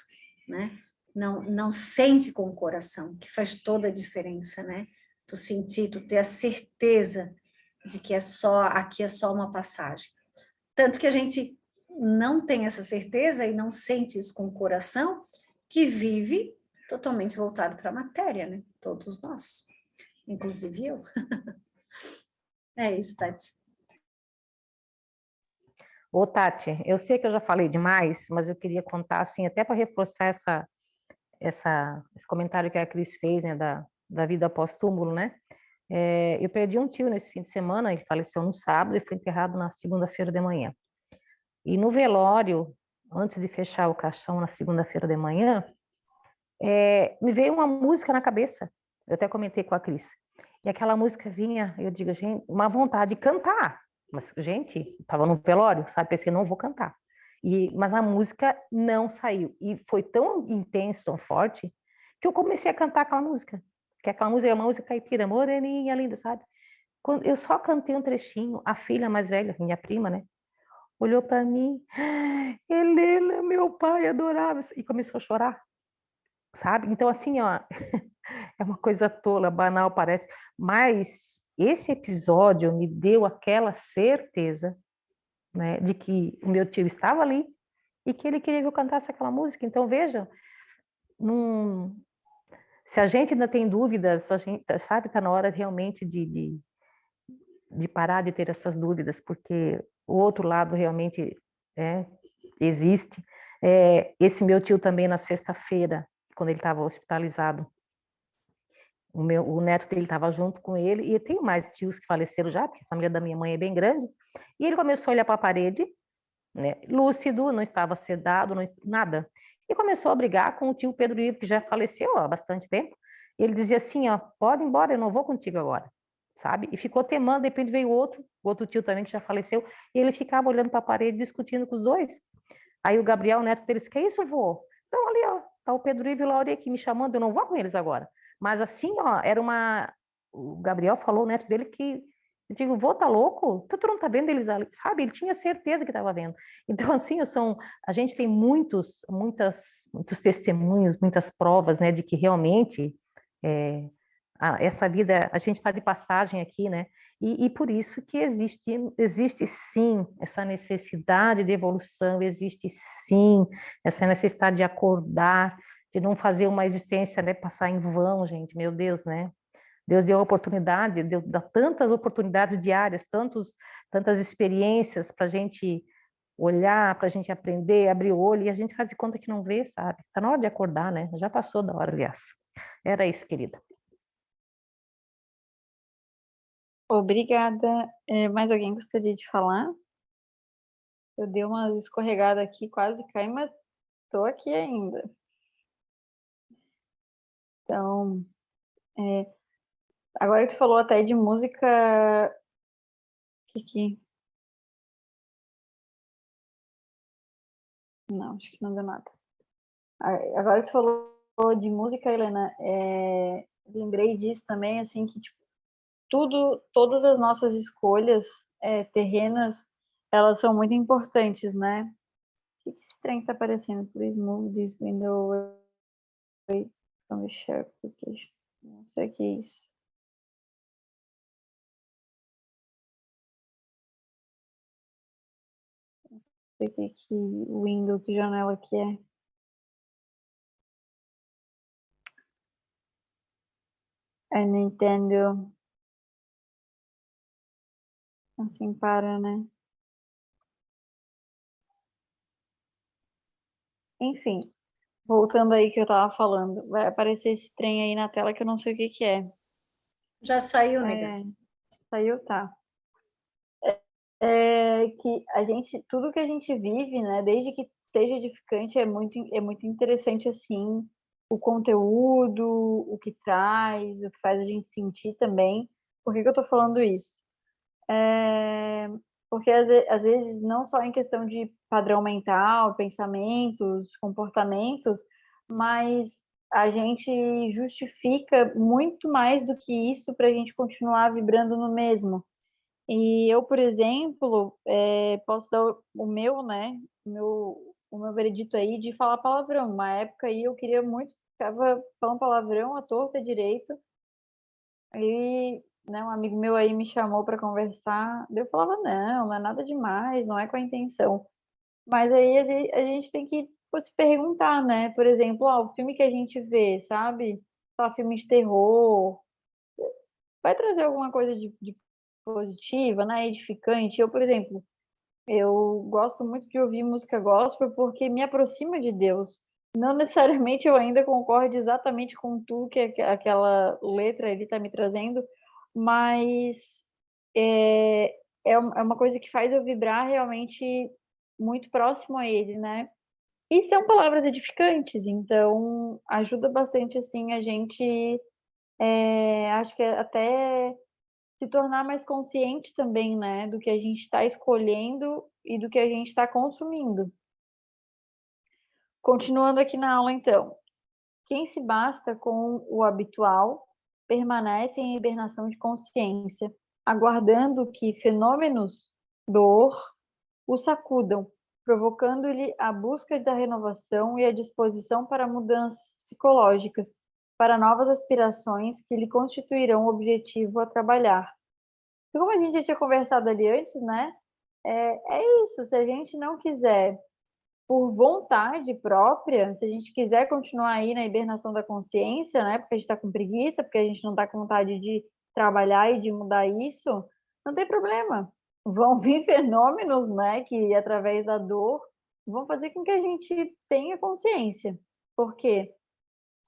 né? Não sente com o coração, que faz toda a diferença, né? Tu sentir, tu ter a certeza de que aqui é só uma passagem. Tanto que a gente não tem essa certeza e não sente isso com o coração, que vive totalmente voltado para a matéria, né? Todos nós, inclusive eu. É isso, Tati. Ô, Tati, eu sei que eu já falei demais, mas eu queria contar, assim, até para reforçar esse comentário que a Cris fez, né, da vida após túmulo, né? Eu perdi um tio nesse fim de semana, ele faleceu no sábado e foi enterrado na segunda-feira de manhã. E no velório, antes de fechar o caixão na segunda-feira de manhã, me veio uma música na cabeça. Eu até comentei com a Cris. E aquela música vinha, eu digo, gente, uma vontade de cantar. Mas, gente, estava no velório, sabe? Pensei, não vou cantar. Mas a música não saiu. E foi tão intenso, tão forte, que eu comecei a cantar aquela música. Porque aquela música é uma música caipira, moreninha, linda, sabe? Quando eu só cantei um trechinho, a filha mais velha, minha prima, né? Olhou para mim, Helena, meu pai adorava, e começou a chorar, sabe? Então, assim, ó, é uma coisa tola, banal, parece, mas esse episódio me deu aquela certeza, né, de que o meu tio estava ali e que ele queria que eu cantasse aquela música. Então, vejam, se a gente ainda tem dúvidas, a gente, sabe, está na hora realmente de parar de ter essas dúvidas, porque o outro lado realmente existe. Esse meu tio também, na sexta-feira, quando ele estava hospitalizado, o neto dele estava junto com ele, e eu tenho mais tios que faleceram já, porque a família da minha mãe é bem grande, e ele começou a olhar para a parede, né, lúcido, não estava sedado, nada, e começou a brigar com o tio Pedro Ivo, que já faleceu há bastante tempo. Ele dizia assim, ó, pode ir embora, eu não vou contigo agora, sabe? E ficou temando, de repente veio o outro tio também que já faleceu, e ele ficava olhando para a parede, discutindo com os dois. Aí o Gabriel, o neto dele, disse, que é isso, vô? Então, ali, ó, tá o Pedro Ivo e o Lauri aqui me chamando, eu não vou com eles agora. Mas assim, ó, era uma... O Gabriel falou, o neto dele, que... Eu digo, vô, tá louco? Tu não tá vendo eles ali? Sabe? Ele tinha certeza que estava vendo. Então, assim, a gente tem muitos testemunhos, muitas provas, né, de que realmente essa vida, a gente está de passagem aqui, né? E por isso que existe sim essa necessidade de evolução, existe sim essa necessidade de acordar, de não fazer uma existência, né, passar em vão, gente, meu Deus, né? Deus deu a oportunidade, dá tantas oportunidades diárias, tantas experiências para a gente olhar, para a gente aprender, abrir o olho, e a gente faz de conta que não vê, sabe? Está na hora de acordar, né? Já passou da hora, aliás. Era isso, querida. Obrigada. Mais alguém gostaria de falar? Eu dei umas escorregadas aqui, quase caí, mas estou aqui ainda. Então, agora que tu falou até de música... Não, acho que não deu nada. Agora que tu falou de música, Helena, lembrei disso também, assim, que tipo, todas as nossas escolhas terrenas, elas são muito importantes, né? O que esse trem tá aparecendo? Please move this window away from the sharp application. Não sei o que é isso. Não sei o que window, que janela que é. A Nintendo. Assim para, né? Enfim, voltando aí que eu tava falando, vai aparecer esse trem aí na tela que eu não sei o que é. Já saiu, nega. Saiu, tá. Que a gente, tudo que a gente vive, né, desde que seja edificante, é muito interessante, assim, o conteúdo, o que traz, o que faz a gente sentir também. Por que eu tô falando isso? Porque às vezes, não só em questão de padrão mental, pensamentos, comportamentos, mas a gente justifica muito mais do que isso para a gente continuar vibrando no mesmo. E eu, por exemplo, posso dar o meu, né, o meu veredito aí de falar palavrão. Uma época aí eu queria muito, ficava falando palavrão à torta direito. Aí, né, um amigo meu aí me chamou para conversar. Eu falava, não é nada demais, não é com a intenção. Mas aí a gente tem que pô, se perguntar, né? Por exemplo, o filme que a gente vê, sabe? Só filme de terror, vai trazer alguma coisa de positiva, né? Edificante. Eu, por exemplo, eu gosto muito de ouvir música gospel porque me aproxima de Deus. Não necessariamente eu ainda concordo exatamente com tudo que aquela letra ele está me trazendo, mas é uma coisa que faz eu vibrar realmente muito próximo a ele, né? E são palavras edificantes, então ajuda bastante assim a gente, acho que até se tornar mais consciente também, né, do que a gente está escolhendo e do que a gente está consumindo. Continuando aqui na aula, então. Quem se basta com o habitual permanece em hibernação de consciência, aguardando que fenômenos dor o sacudam, provocando-lhe a busca da renovação e a disposição para mudanças psicológicas, para novas aspirações que lhe constituirão o objetivo a trabalhar. E como a gente já tinha conversado ali antes, né? É isso, se a gente não quiser, por vontade própria, se a gente quiser continuar aí na hibernação da consciência, né? Porque a gente está com preguiça, porque a gente não está com vontade de trabalhar e de mudar isso, não tem problema. Vão vir fenômenos, né? Que através da dor vão fazer com que a gente tenha consciência. Porque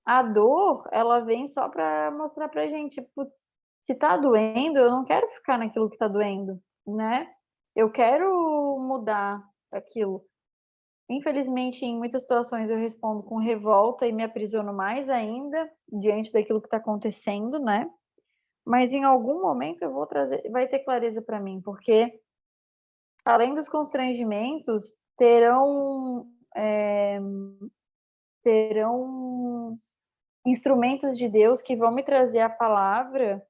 a dor, ela vem só para mostrar para a gente, putz, se tá doendo, eu não quero ficar naquilo que tá doendo, né? Eu quero mudar aquilo. Infelizmente, em muitas situações eu respondo com revolta e me aprisiono mais ainda diante daquilo que está acontecendo, né? Mas em algum momento eu vou trazer, vai ter clareza para mim, porque além dos constrangimentos, terão serão instrumentos de Deus que vão me trazer a palavra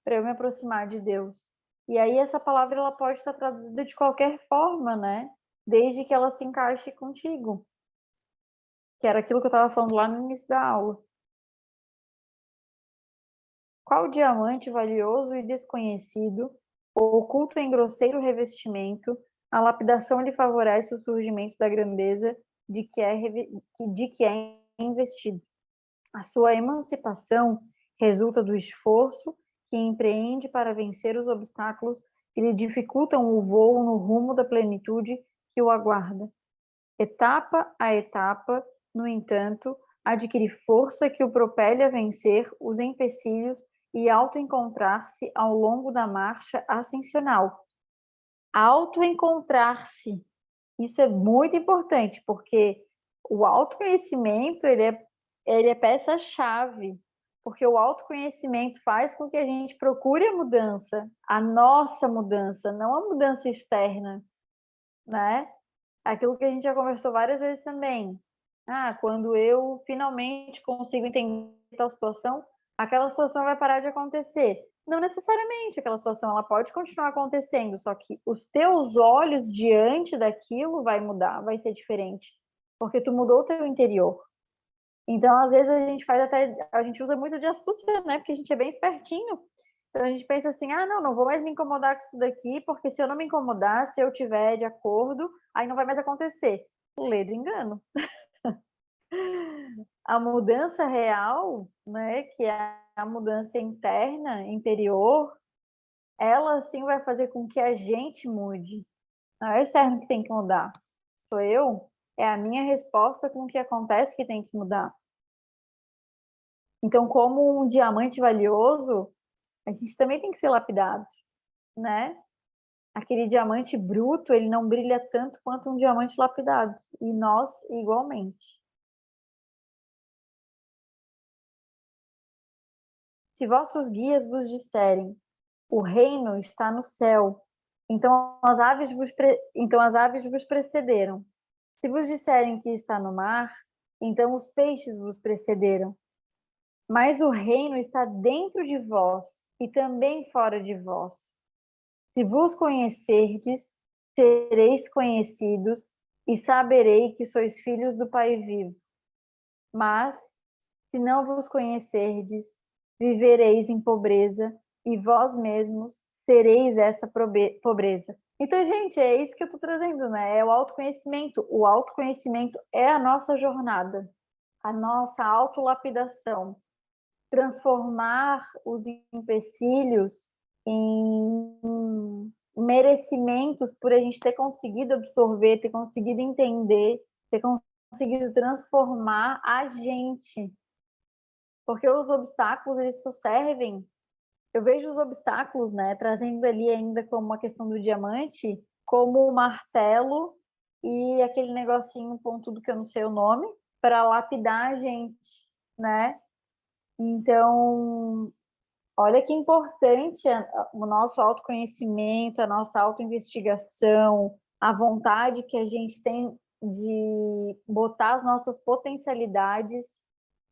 para eu me aproximar de Deus. E aí essa palavra ela pode estar traduzida de qualquer forma, né? Desde que ela se encaixe contigo. Que era aquilo que eu estava falando lá no início da aula. Qual diamante valioso e desconhecido, oculto em grosseiro revestimento, a lapidação lhe favorece o surgimento da grandeza de que é investido. A sua emancipação resulta do esforço que empreende para vencer os obstáculos que lhe dificultam o voo no rumo da plenitude que o aguarda. Etapa a etapa, no entanto, adquire força que o propele a vencer os empecilhos e auto-encontrar-se ao longo da marcha ascensional. Auto-encontrar-se, isso é muito importante, porque o autoconhecimento, ele é peça-chave, porque o autoconhecimento faz com que a gente procure a mudança, a nossa mudança, não a mudança externa, né? Aquilo que a gente já conversou várias vezes também. Quando eu finalmente consigo entender tal situação, aquela situação vai parar de acontecer. Não necessariamente aquela situação, ela pode continuar acontecendo, só que os teus olhos diante daquilo vai mudar, vai ser diferente, porque tu mudou o teu interior. Então, às vezes a gente usa muito de astúcia, né? Porque a gente é bem espertinho. Então a gente pensa assim, não vou mais me incomodar com isso daqui, porque se eu não me incomodar, se eu tiver de acordo, aí não vai mais acontecer. Lê do engano. A mudança real, né, que é a mudança interna, interior, ela sim vai fazer com que a gente mude. Não é o externo que tem que mudar. Sou eu, é a minha resposta com o que acontece que tem que mudar. Então, como um diamante valioso, a gente também tem que ser lapidado, né? Aquele diamante bruto, ele não brilha tanto quanto um diamante lapidado. E nós, igualmente. Se vossos guias vos disserem, o reino está no céu, então as aves vos precederam. Se vos disserem que está no mar, então os peixes vos precederam. Mas o reino está dentro de vós e também fora de vós. Se vos conhecerdes, sereis conhecidos e saberei que sois filhos do Pai vivo. Mas, se não vos conhecerdes, vivereis em pobreza e vós mesmos sereis essa pobreza. Então, gente, é isso que eu estou trazendo, né? É o autoconhecimento. O autoconhecimento é a nossa jornada, a nossa autolapidação. Transformar os empecilhos em merecimentos por a gente ter conseguido absorver, ter conseguido entender, ter conseguido transformar a gente. Porque os obstáculos, eles só servem. Eu vejo os obstáculos, né, trazendo ali ainda como uma questão do diamante, como o martelo e aquele negocinho pontudo que eu não sei o nome, para lapidar a gente, né? Então, olha que importante o nosso autoconhecimento, a nossa autoinvestigação, a vontade que a gente tem de botar as nossas potencialidades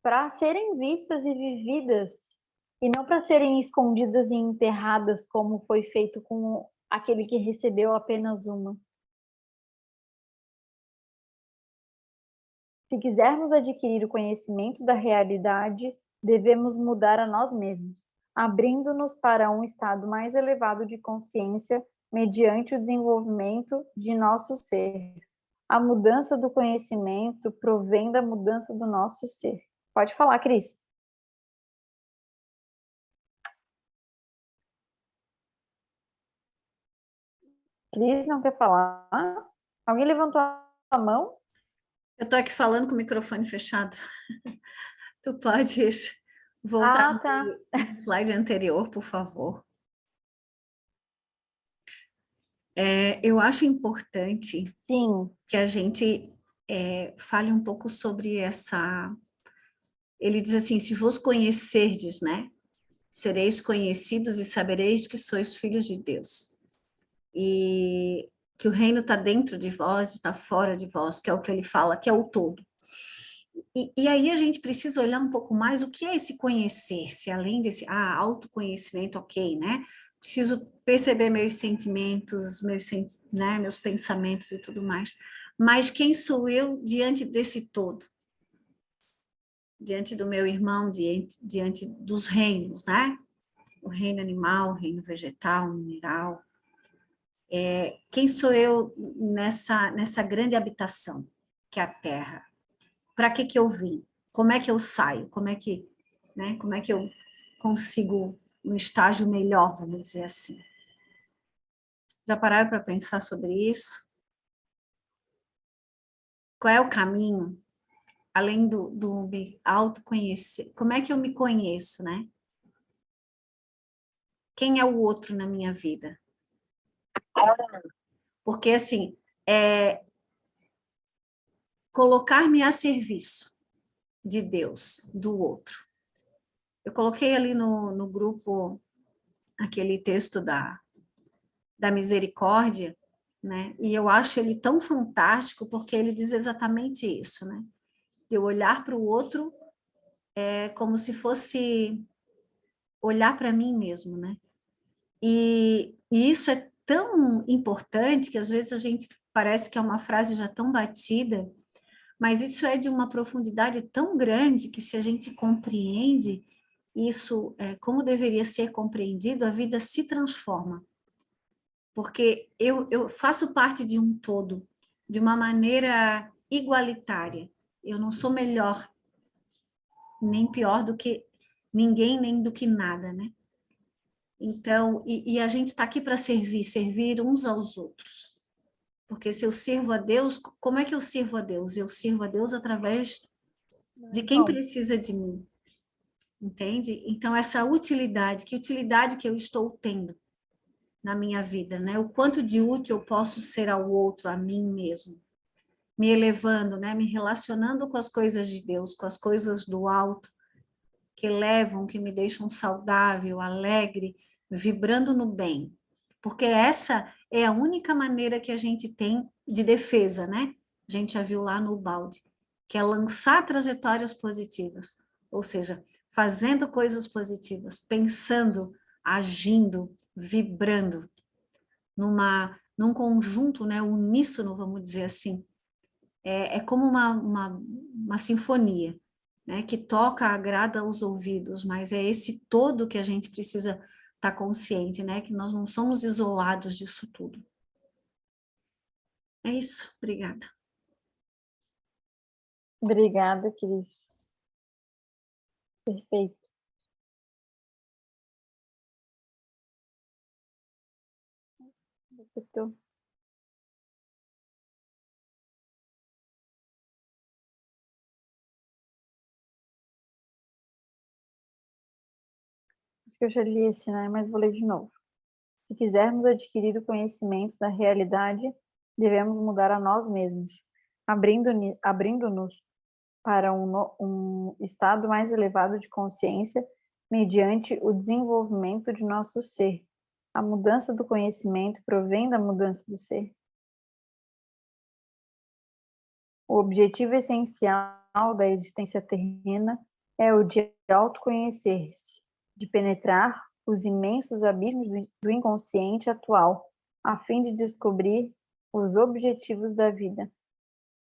para serem vistas e vividas, e não para serem escondidas e enterradas, como foi feito com aquele que recebeu apenas uma. Se quisermos adquirir o conhecimento da realidade, devemos mudar a nós mesmos, abrindo-nos para um estado mais elevado de consciência mediante o desenvolvimento de nosso ser. A mudança do conhecimento provém da mudança do nosso ser. Pode falar, Cris. Cris, não quer falar? Alguém levantou a mão? Eu estou aqui falando com o microfone fechado. Tu podes voltar tá. no slide anterior, por favor. Eu acho importante Sim. que a gente fale um pouco sobre essa... Ele diz assim, se vos conhecerdes, né? Sereis conhecidos e sabereis que sois filhos de Deus. E que o reino está dentro de vós, está fora de vós, que é o que ele fala, que é o todo. E aí a gente precisa olhar um pouco mais o que é esse conhecer-se, além desse autoconhecimento, ok, né? Preciso perceber meus sentimentos, né, meus pensamentos e tudo mais. Mas quem sou eu diante desse todo? Diante do meu irmão, diante dos reinos, né? O reino animal, o reino vegetal, mineral. Quem sou eu nessa grande habitação, que é a Terra? Para que eu vim? Como é que eu saio? Como é que eu consigo um estágio melhor, vamos dizer assim? Já pararam para pensar sobre isso? Qual é o caminho, além do me autoconhecer? Como é que eu me conheço, né? Quem é o outro na minha vida? Porque, assim, colocar-me a serviço de Deus, do outro. Eu coloquei ali no grupo aquele texto da misericórdia, né? E eu acho ele tão fantástico porque ele diz exatamente isso, né? De eu olhar para o outro como se fosse olhar para mim mesmo, né? E isso é tão importante que às vezes a gente parece que é uma frase já tão batida, mas isso é de uma profundidade tão grande que se a gente compreende isso como deveria ser compreendido, a vida se transforma. Porque eu faço parte de um todo, de uma maneira igualitária. Eu não sou melhor, nem pior do que ninguém, nem do que nada, né? Então, e a gente está aqui para servir uns aos outros. Porque se eu sirvo a Deus, como é que eu sirvo a Deus? Eu sirvo a Deus através de quem precisa de mim, entende? Então, essa utilidade, que utilidade que eu estou tendo na minha vida, né? O quanto de útil eu posso ser ao outro, a mim mesmo, me elevando, né? Me relacionando com as coisas de Deus, com as coisas do alto, que elevam, que me deixam saudável, alegre, vibrando no bem. Porque essa é a única maneira que a gente tem de defesa, né? A gente já viu lá no balde, que é lançar trajetórias positivas, ou seja, fazendo coisas positivas, pensando, agindo, vibrando num conjunto, né, uníssono, vamos dizer assim. É como uma sinfonia, né, que toca, agrada aos ouvidos, mas é esse todo que a gente precisa estar consciente, né, que nós não somos isolados disso tudo. É isso, obrigada. Obrigada, Cris. Perfeito. Perfeito. Acho que eu já li esse, né? Mas vou ler de novo. Se quisermos adquirir o conhecimento da realidade, devemos mudar a nós mesmos, abrindo-nos para um estado mais elevado de consciência mediante o desenvolvimento de nosso ser. A mudança do conhecimento provém da mudança do ser. O objetivo essencial da existência terrena é o de autoconhecer-se, de penetrar os imensos abismos do inconsciente atual, a fim de descobrir os objetivos da vida,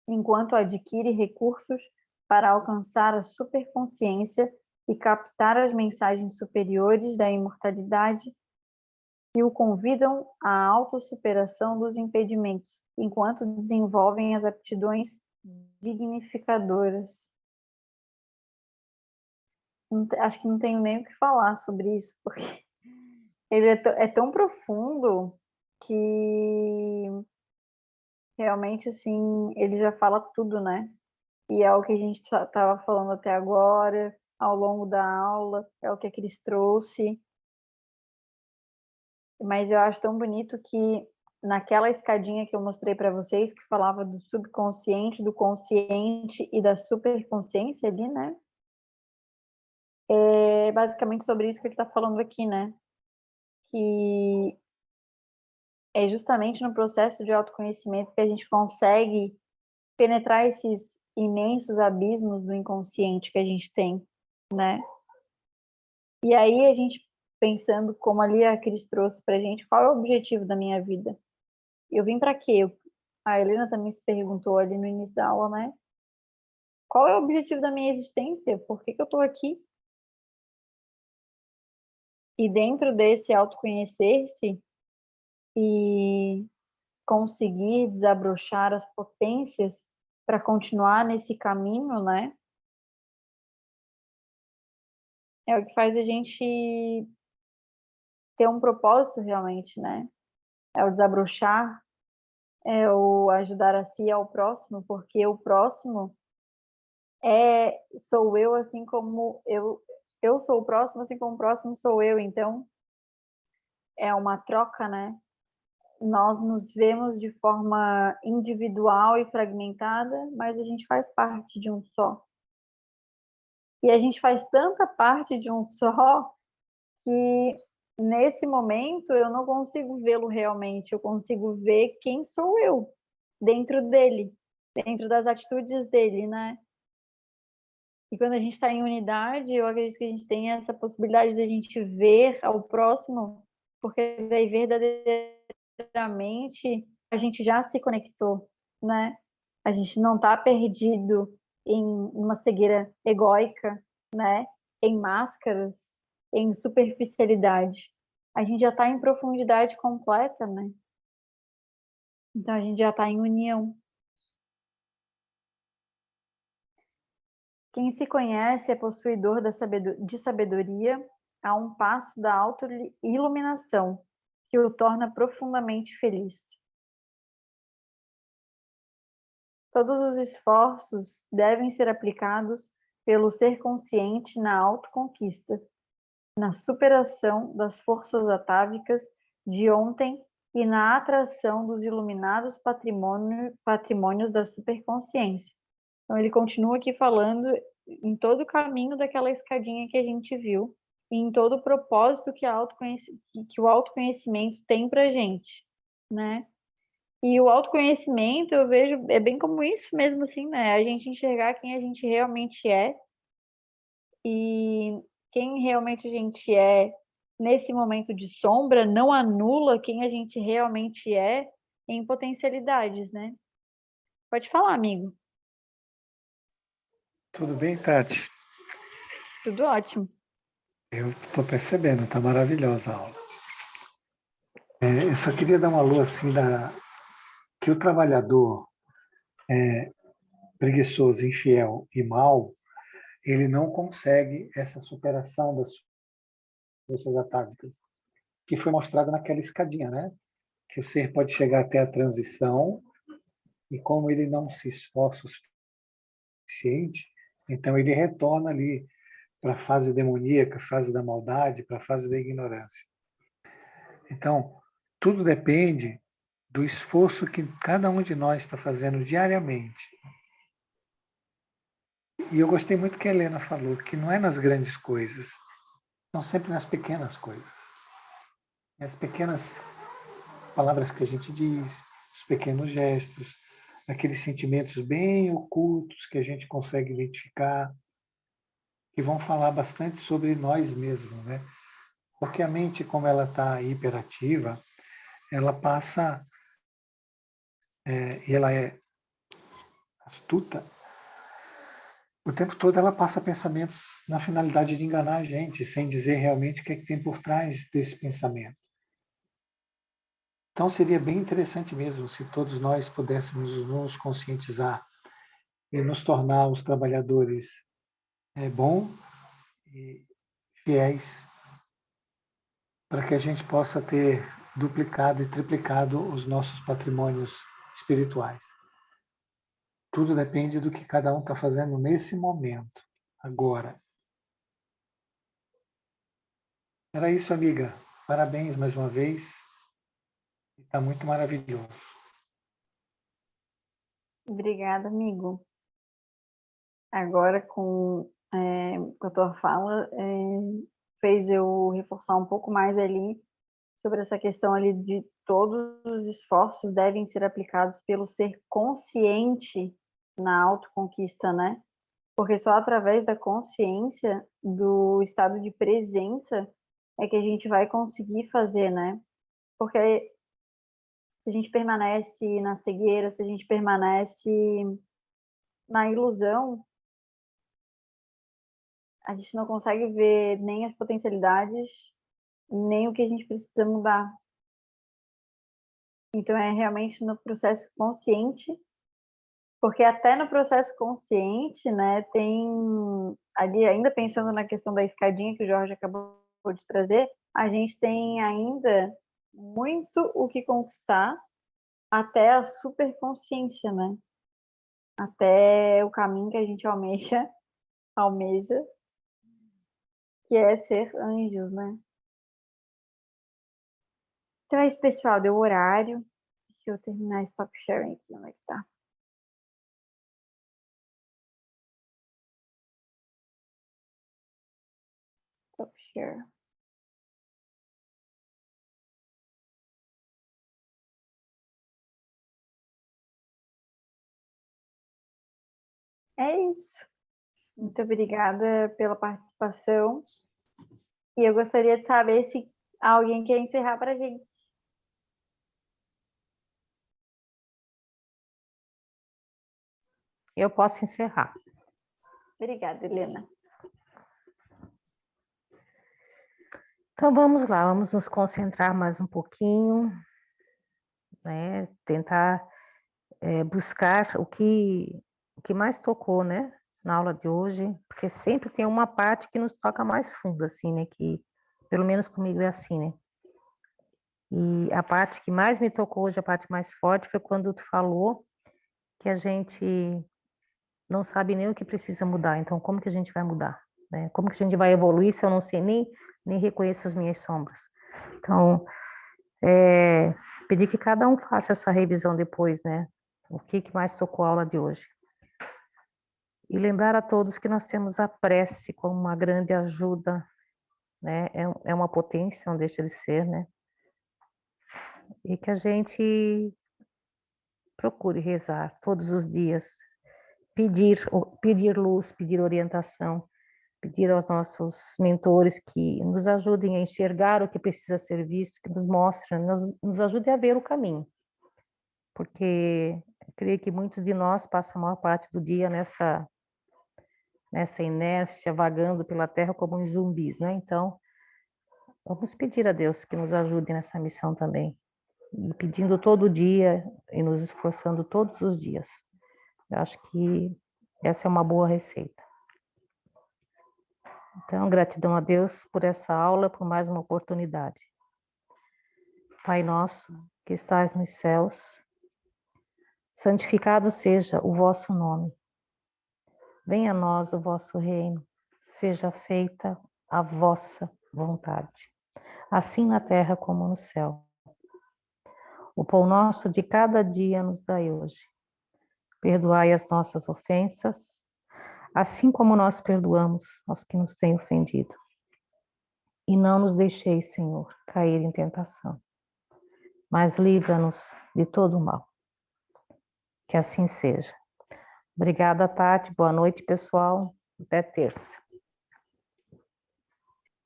enquanto adquire recursos para alcançar a superconsciência e captar as mensagens superiores da imortalidade e o convidam à autossuperação dos impedimentos, enquanto desenvolvem as aptidões dignificadoras. Acho que não tenho nem o que falar sobre isso, porque ele é tão profundo que realmente, assim, ele já fala tudo, né? E é o que a gente estava falando até agora, ao longo da aula, é o que a Cris trouxe. Mas eu acho tão bonito que naquela escadinha que eu mostrei para vocês, que falava do subconsciente, do consciente e da superconsciência ali, né? É basicamente sobre isso que ele está falando aqui, né? Que é justamente no processo de autoconhecimento que a gente consegue penetrar esses imensos abismos do inconsciente que a gente tem, né? E aí a gente pensando como ali a Cris trouxe pra gente, qual é o objetivo da minha vida? Eu vim para quê? A Helena também se perguntou ali no início da aula, né? Qual é o objetivo da minha existência? Por que que eu estou aqui? E dentro desse autoconhecer-se e conseguir desabrochar as potências para continuar nesse caminho, né? É o que faz a gente ter um propósito realmente, né? É o desabrochar, é o ajudar a si e ao próximo, porque o próximo sou eu, assim como eu sou o próximo, assim como o próximo sou eu. Então, é uma troca, né? Nós nos vemos de forma individual e fragmentada, mas a gente faz parte de um só. E a gente faz tanta parte de um só que nesse momento eu não consigo vê-lo realmente, eu consigo ver quem sou eu dentro dele, dentro das atitudes dele, né? E quando a gente está em unidade, eu acredito que a gente tem essa possibilidade de a gente ver ao próximo, porque daí verdadeiramente a gente já se conectou, né? A gente não está perdido em uma cegueira egóica, né? Em máscaras, em superficialidade. A gente já está em profundidade completa, né? Então a gente já está em união. Quem se conhece é possuidor de sabedoria a um passo da auto-iluminação, que o torna profundamente feliz. Todos os esforços devem ser aplicados pelo ser consciente na autoconquista, na superação das forças atávicas de ontem e na atração dos iluminados patrimônios da superconsciência. Então, ele continua aqui falando em todo o caminho daquela escadinha que a gente viu, e em todo o propósito que o autoconhecimento tem para a gente, né? E o autoconhecimento, eu vejo, é bem como isso mesmo, assim, né? A gente enxergar quem a gente realmente é e quem realmente a gente é nesse momento de sombra não anula quem a gente realmente é em potencialidades, né? Pode falar, amigo. Tudo bem, Tati? Tudo ótimo. Eu estou percebendo, está maravilhosa a aula. Eu só queria dar uma alô assim que o trabalhador preguiçoso, infiel e mau, ele não consegue essa superação das forças atávicas, que foi mostrada naquela escadinha, né? Que o ser pode chegar até a transição e como ele não se esforça o suficiente, então ele retorna ali para a fase demoníaca, fase da maldade, para a fase da ignorância. Então, tudo depende do esforço que cada um de nós está fazendo diariamente. E eu gostei muito que a Helena falou, que não é nas grandes coisas, são sempre nas pequenas coisas. As pequenas palavras que a gente diz, os pequenos gestos, aqueles sentimentos bem ocultos que a gente consegue identificar, que vão falar bastante sobre nós mesmos, né? Porque a mente, como ela está hiperativa, ela passa, e ela é astuta, o tempo todo ela passa pensamentos na finalidade de enganar a gente, sem dizer realmente o que é que tem por trás desse pensamento. Então seria bem interessante mesmo se todos nós pudéssemos nos conscientizar e nos tornar os trabalhadores bons e fiéis, para que a gente possa ter duplicado e triplicado os nossos patrimônios espirituais. Tudo depende do que cada um está fazendo nesse momento, agora. Era isso, amiga. Parabéns mais uma vez. Está muito maravilhoso. Obrigada, amigo. Agora, com a tua fala, fez eu reforçar um pouco mais ali sobre essa questão ali de todos os esforços devem ser aplicados pelo ser consciente na autoconquista, né? Porque só através da consciência, do estado de presença, é que a gente vai conseguir fazer, né? Porque se a gente permanece na cegueira, se a gente permanece na ilusão, a gente não consegue ver nem as potencialidades, nem o que a gente precisa mudar. Então, é realmente no processo consciente, porque até no processo consciente, né, tem ali, ainda pensando na questão da escadinha que o Jorge acabou de trazer, a gente tem ainda muito o que conquistar até a superconsciência, né? Até o caminho que a gente almeja, que é ser anjos, né? Então é isso, pessoal, deu horário. Deixa eu terminar stop sharing aqui, onde é que tá? Stop share. É isso. Muito obrigada pela participação. E eu gostaria de saber se alguém quer encerrar para a gente. Eu posso encerrar. Obrigada, Helena. Então vamos lá, vamos nos concentrar mais um pouquinho, né? Tentar buscar o que mais tocou, né? Na aula de hoje, porque sempre tem uma parte que nos toca mais fundo, assim, né? Que pelo menos comigo é assim, né? E a parte que mais me tocou hoje, a parte mais forte, foi quando tu falou que a gente não sabe nem o que precisa mudar. Então, como que a gente vai mudar? Né? Como que a gente vai evoluir se eu não sei nem reconheço as minhas sombras? Então, pedir que cada um faça essa revisão depois, né? O que mais tocou a aula de hoje. E lembrar a todos que nós temos a prece como uma grande ajuda, né? É uma potência, não deixa de ser, né? E que a gente procure rezar todos os dias, pedir luz, pedir orientação, pedir aos nossos mentores que nos ajudem a enxergar o que precisa ser visto, que nos mostrem, nos ajudem a ver o caminho. Porque eu creio que muitos de nós passam a maior parte do dia nessa inércia, vagando pela terra como uns zumbis, né? Então, vamos pedir a Deus que nos ajude nessa missão também. E pedindo todo dia e nos esforçando todos os dias. Eu acho que essa é uma boa receita. Então, gratidão a Deus por essa aula, por mais uma oportunidade. Pai nosso, que estais nos céus, santificado seja o vosso nome. Venha a nós o vosso reino, seja feita a vossa vontade, assim na terra como no céu. O pão nosso de cada dia nos dai hoje. Perdoai as nossas ofensas, assim como nós perdoamos aos que nos têm ofendido. E não nos deixeis, Senhor, cair em tentação, mas livra-nos de todo o mal. Que assim seja. Obrigada, Tati. Boa noite, pessoal. Até terça.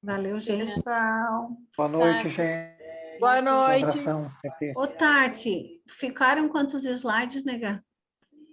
Valeu, gente. Pessoal. Boa noite, gente. Boa Um noite. abração. Até terça. Ô, Tati, ficaram quantos slides, nega?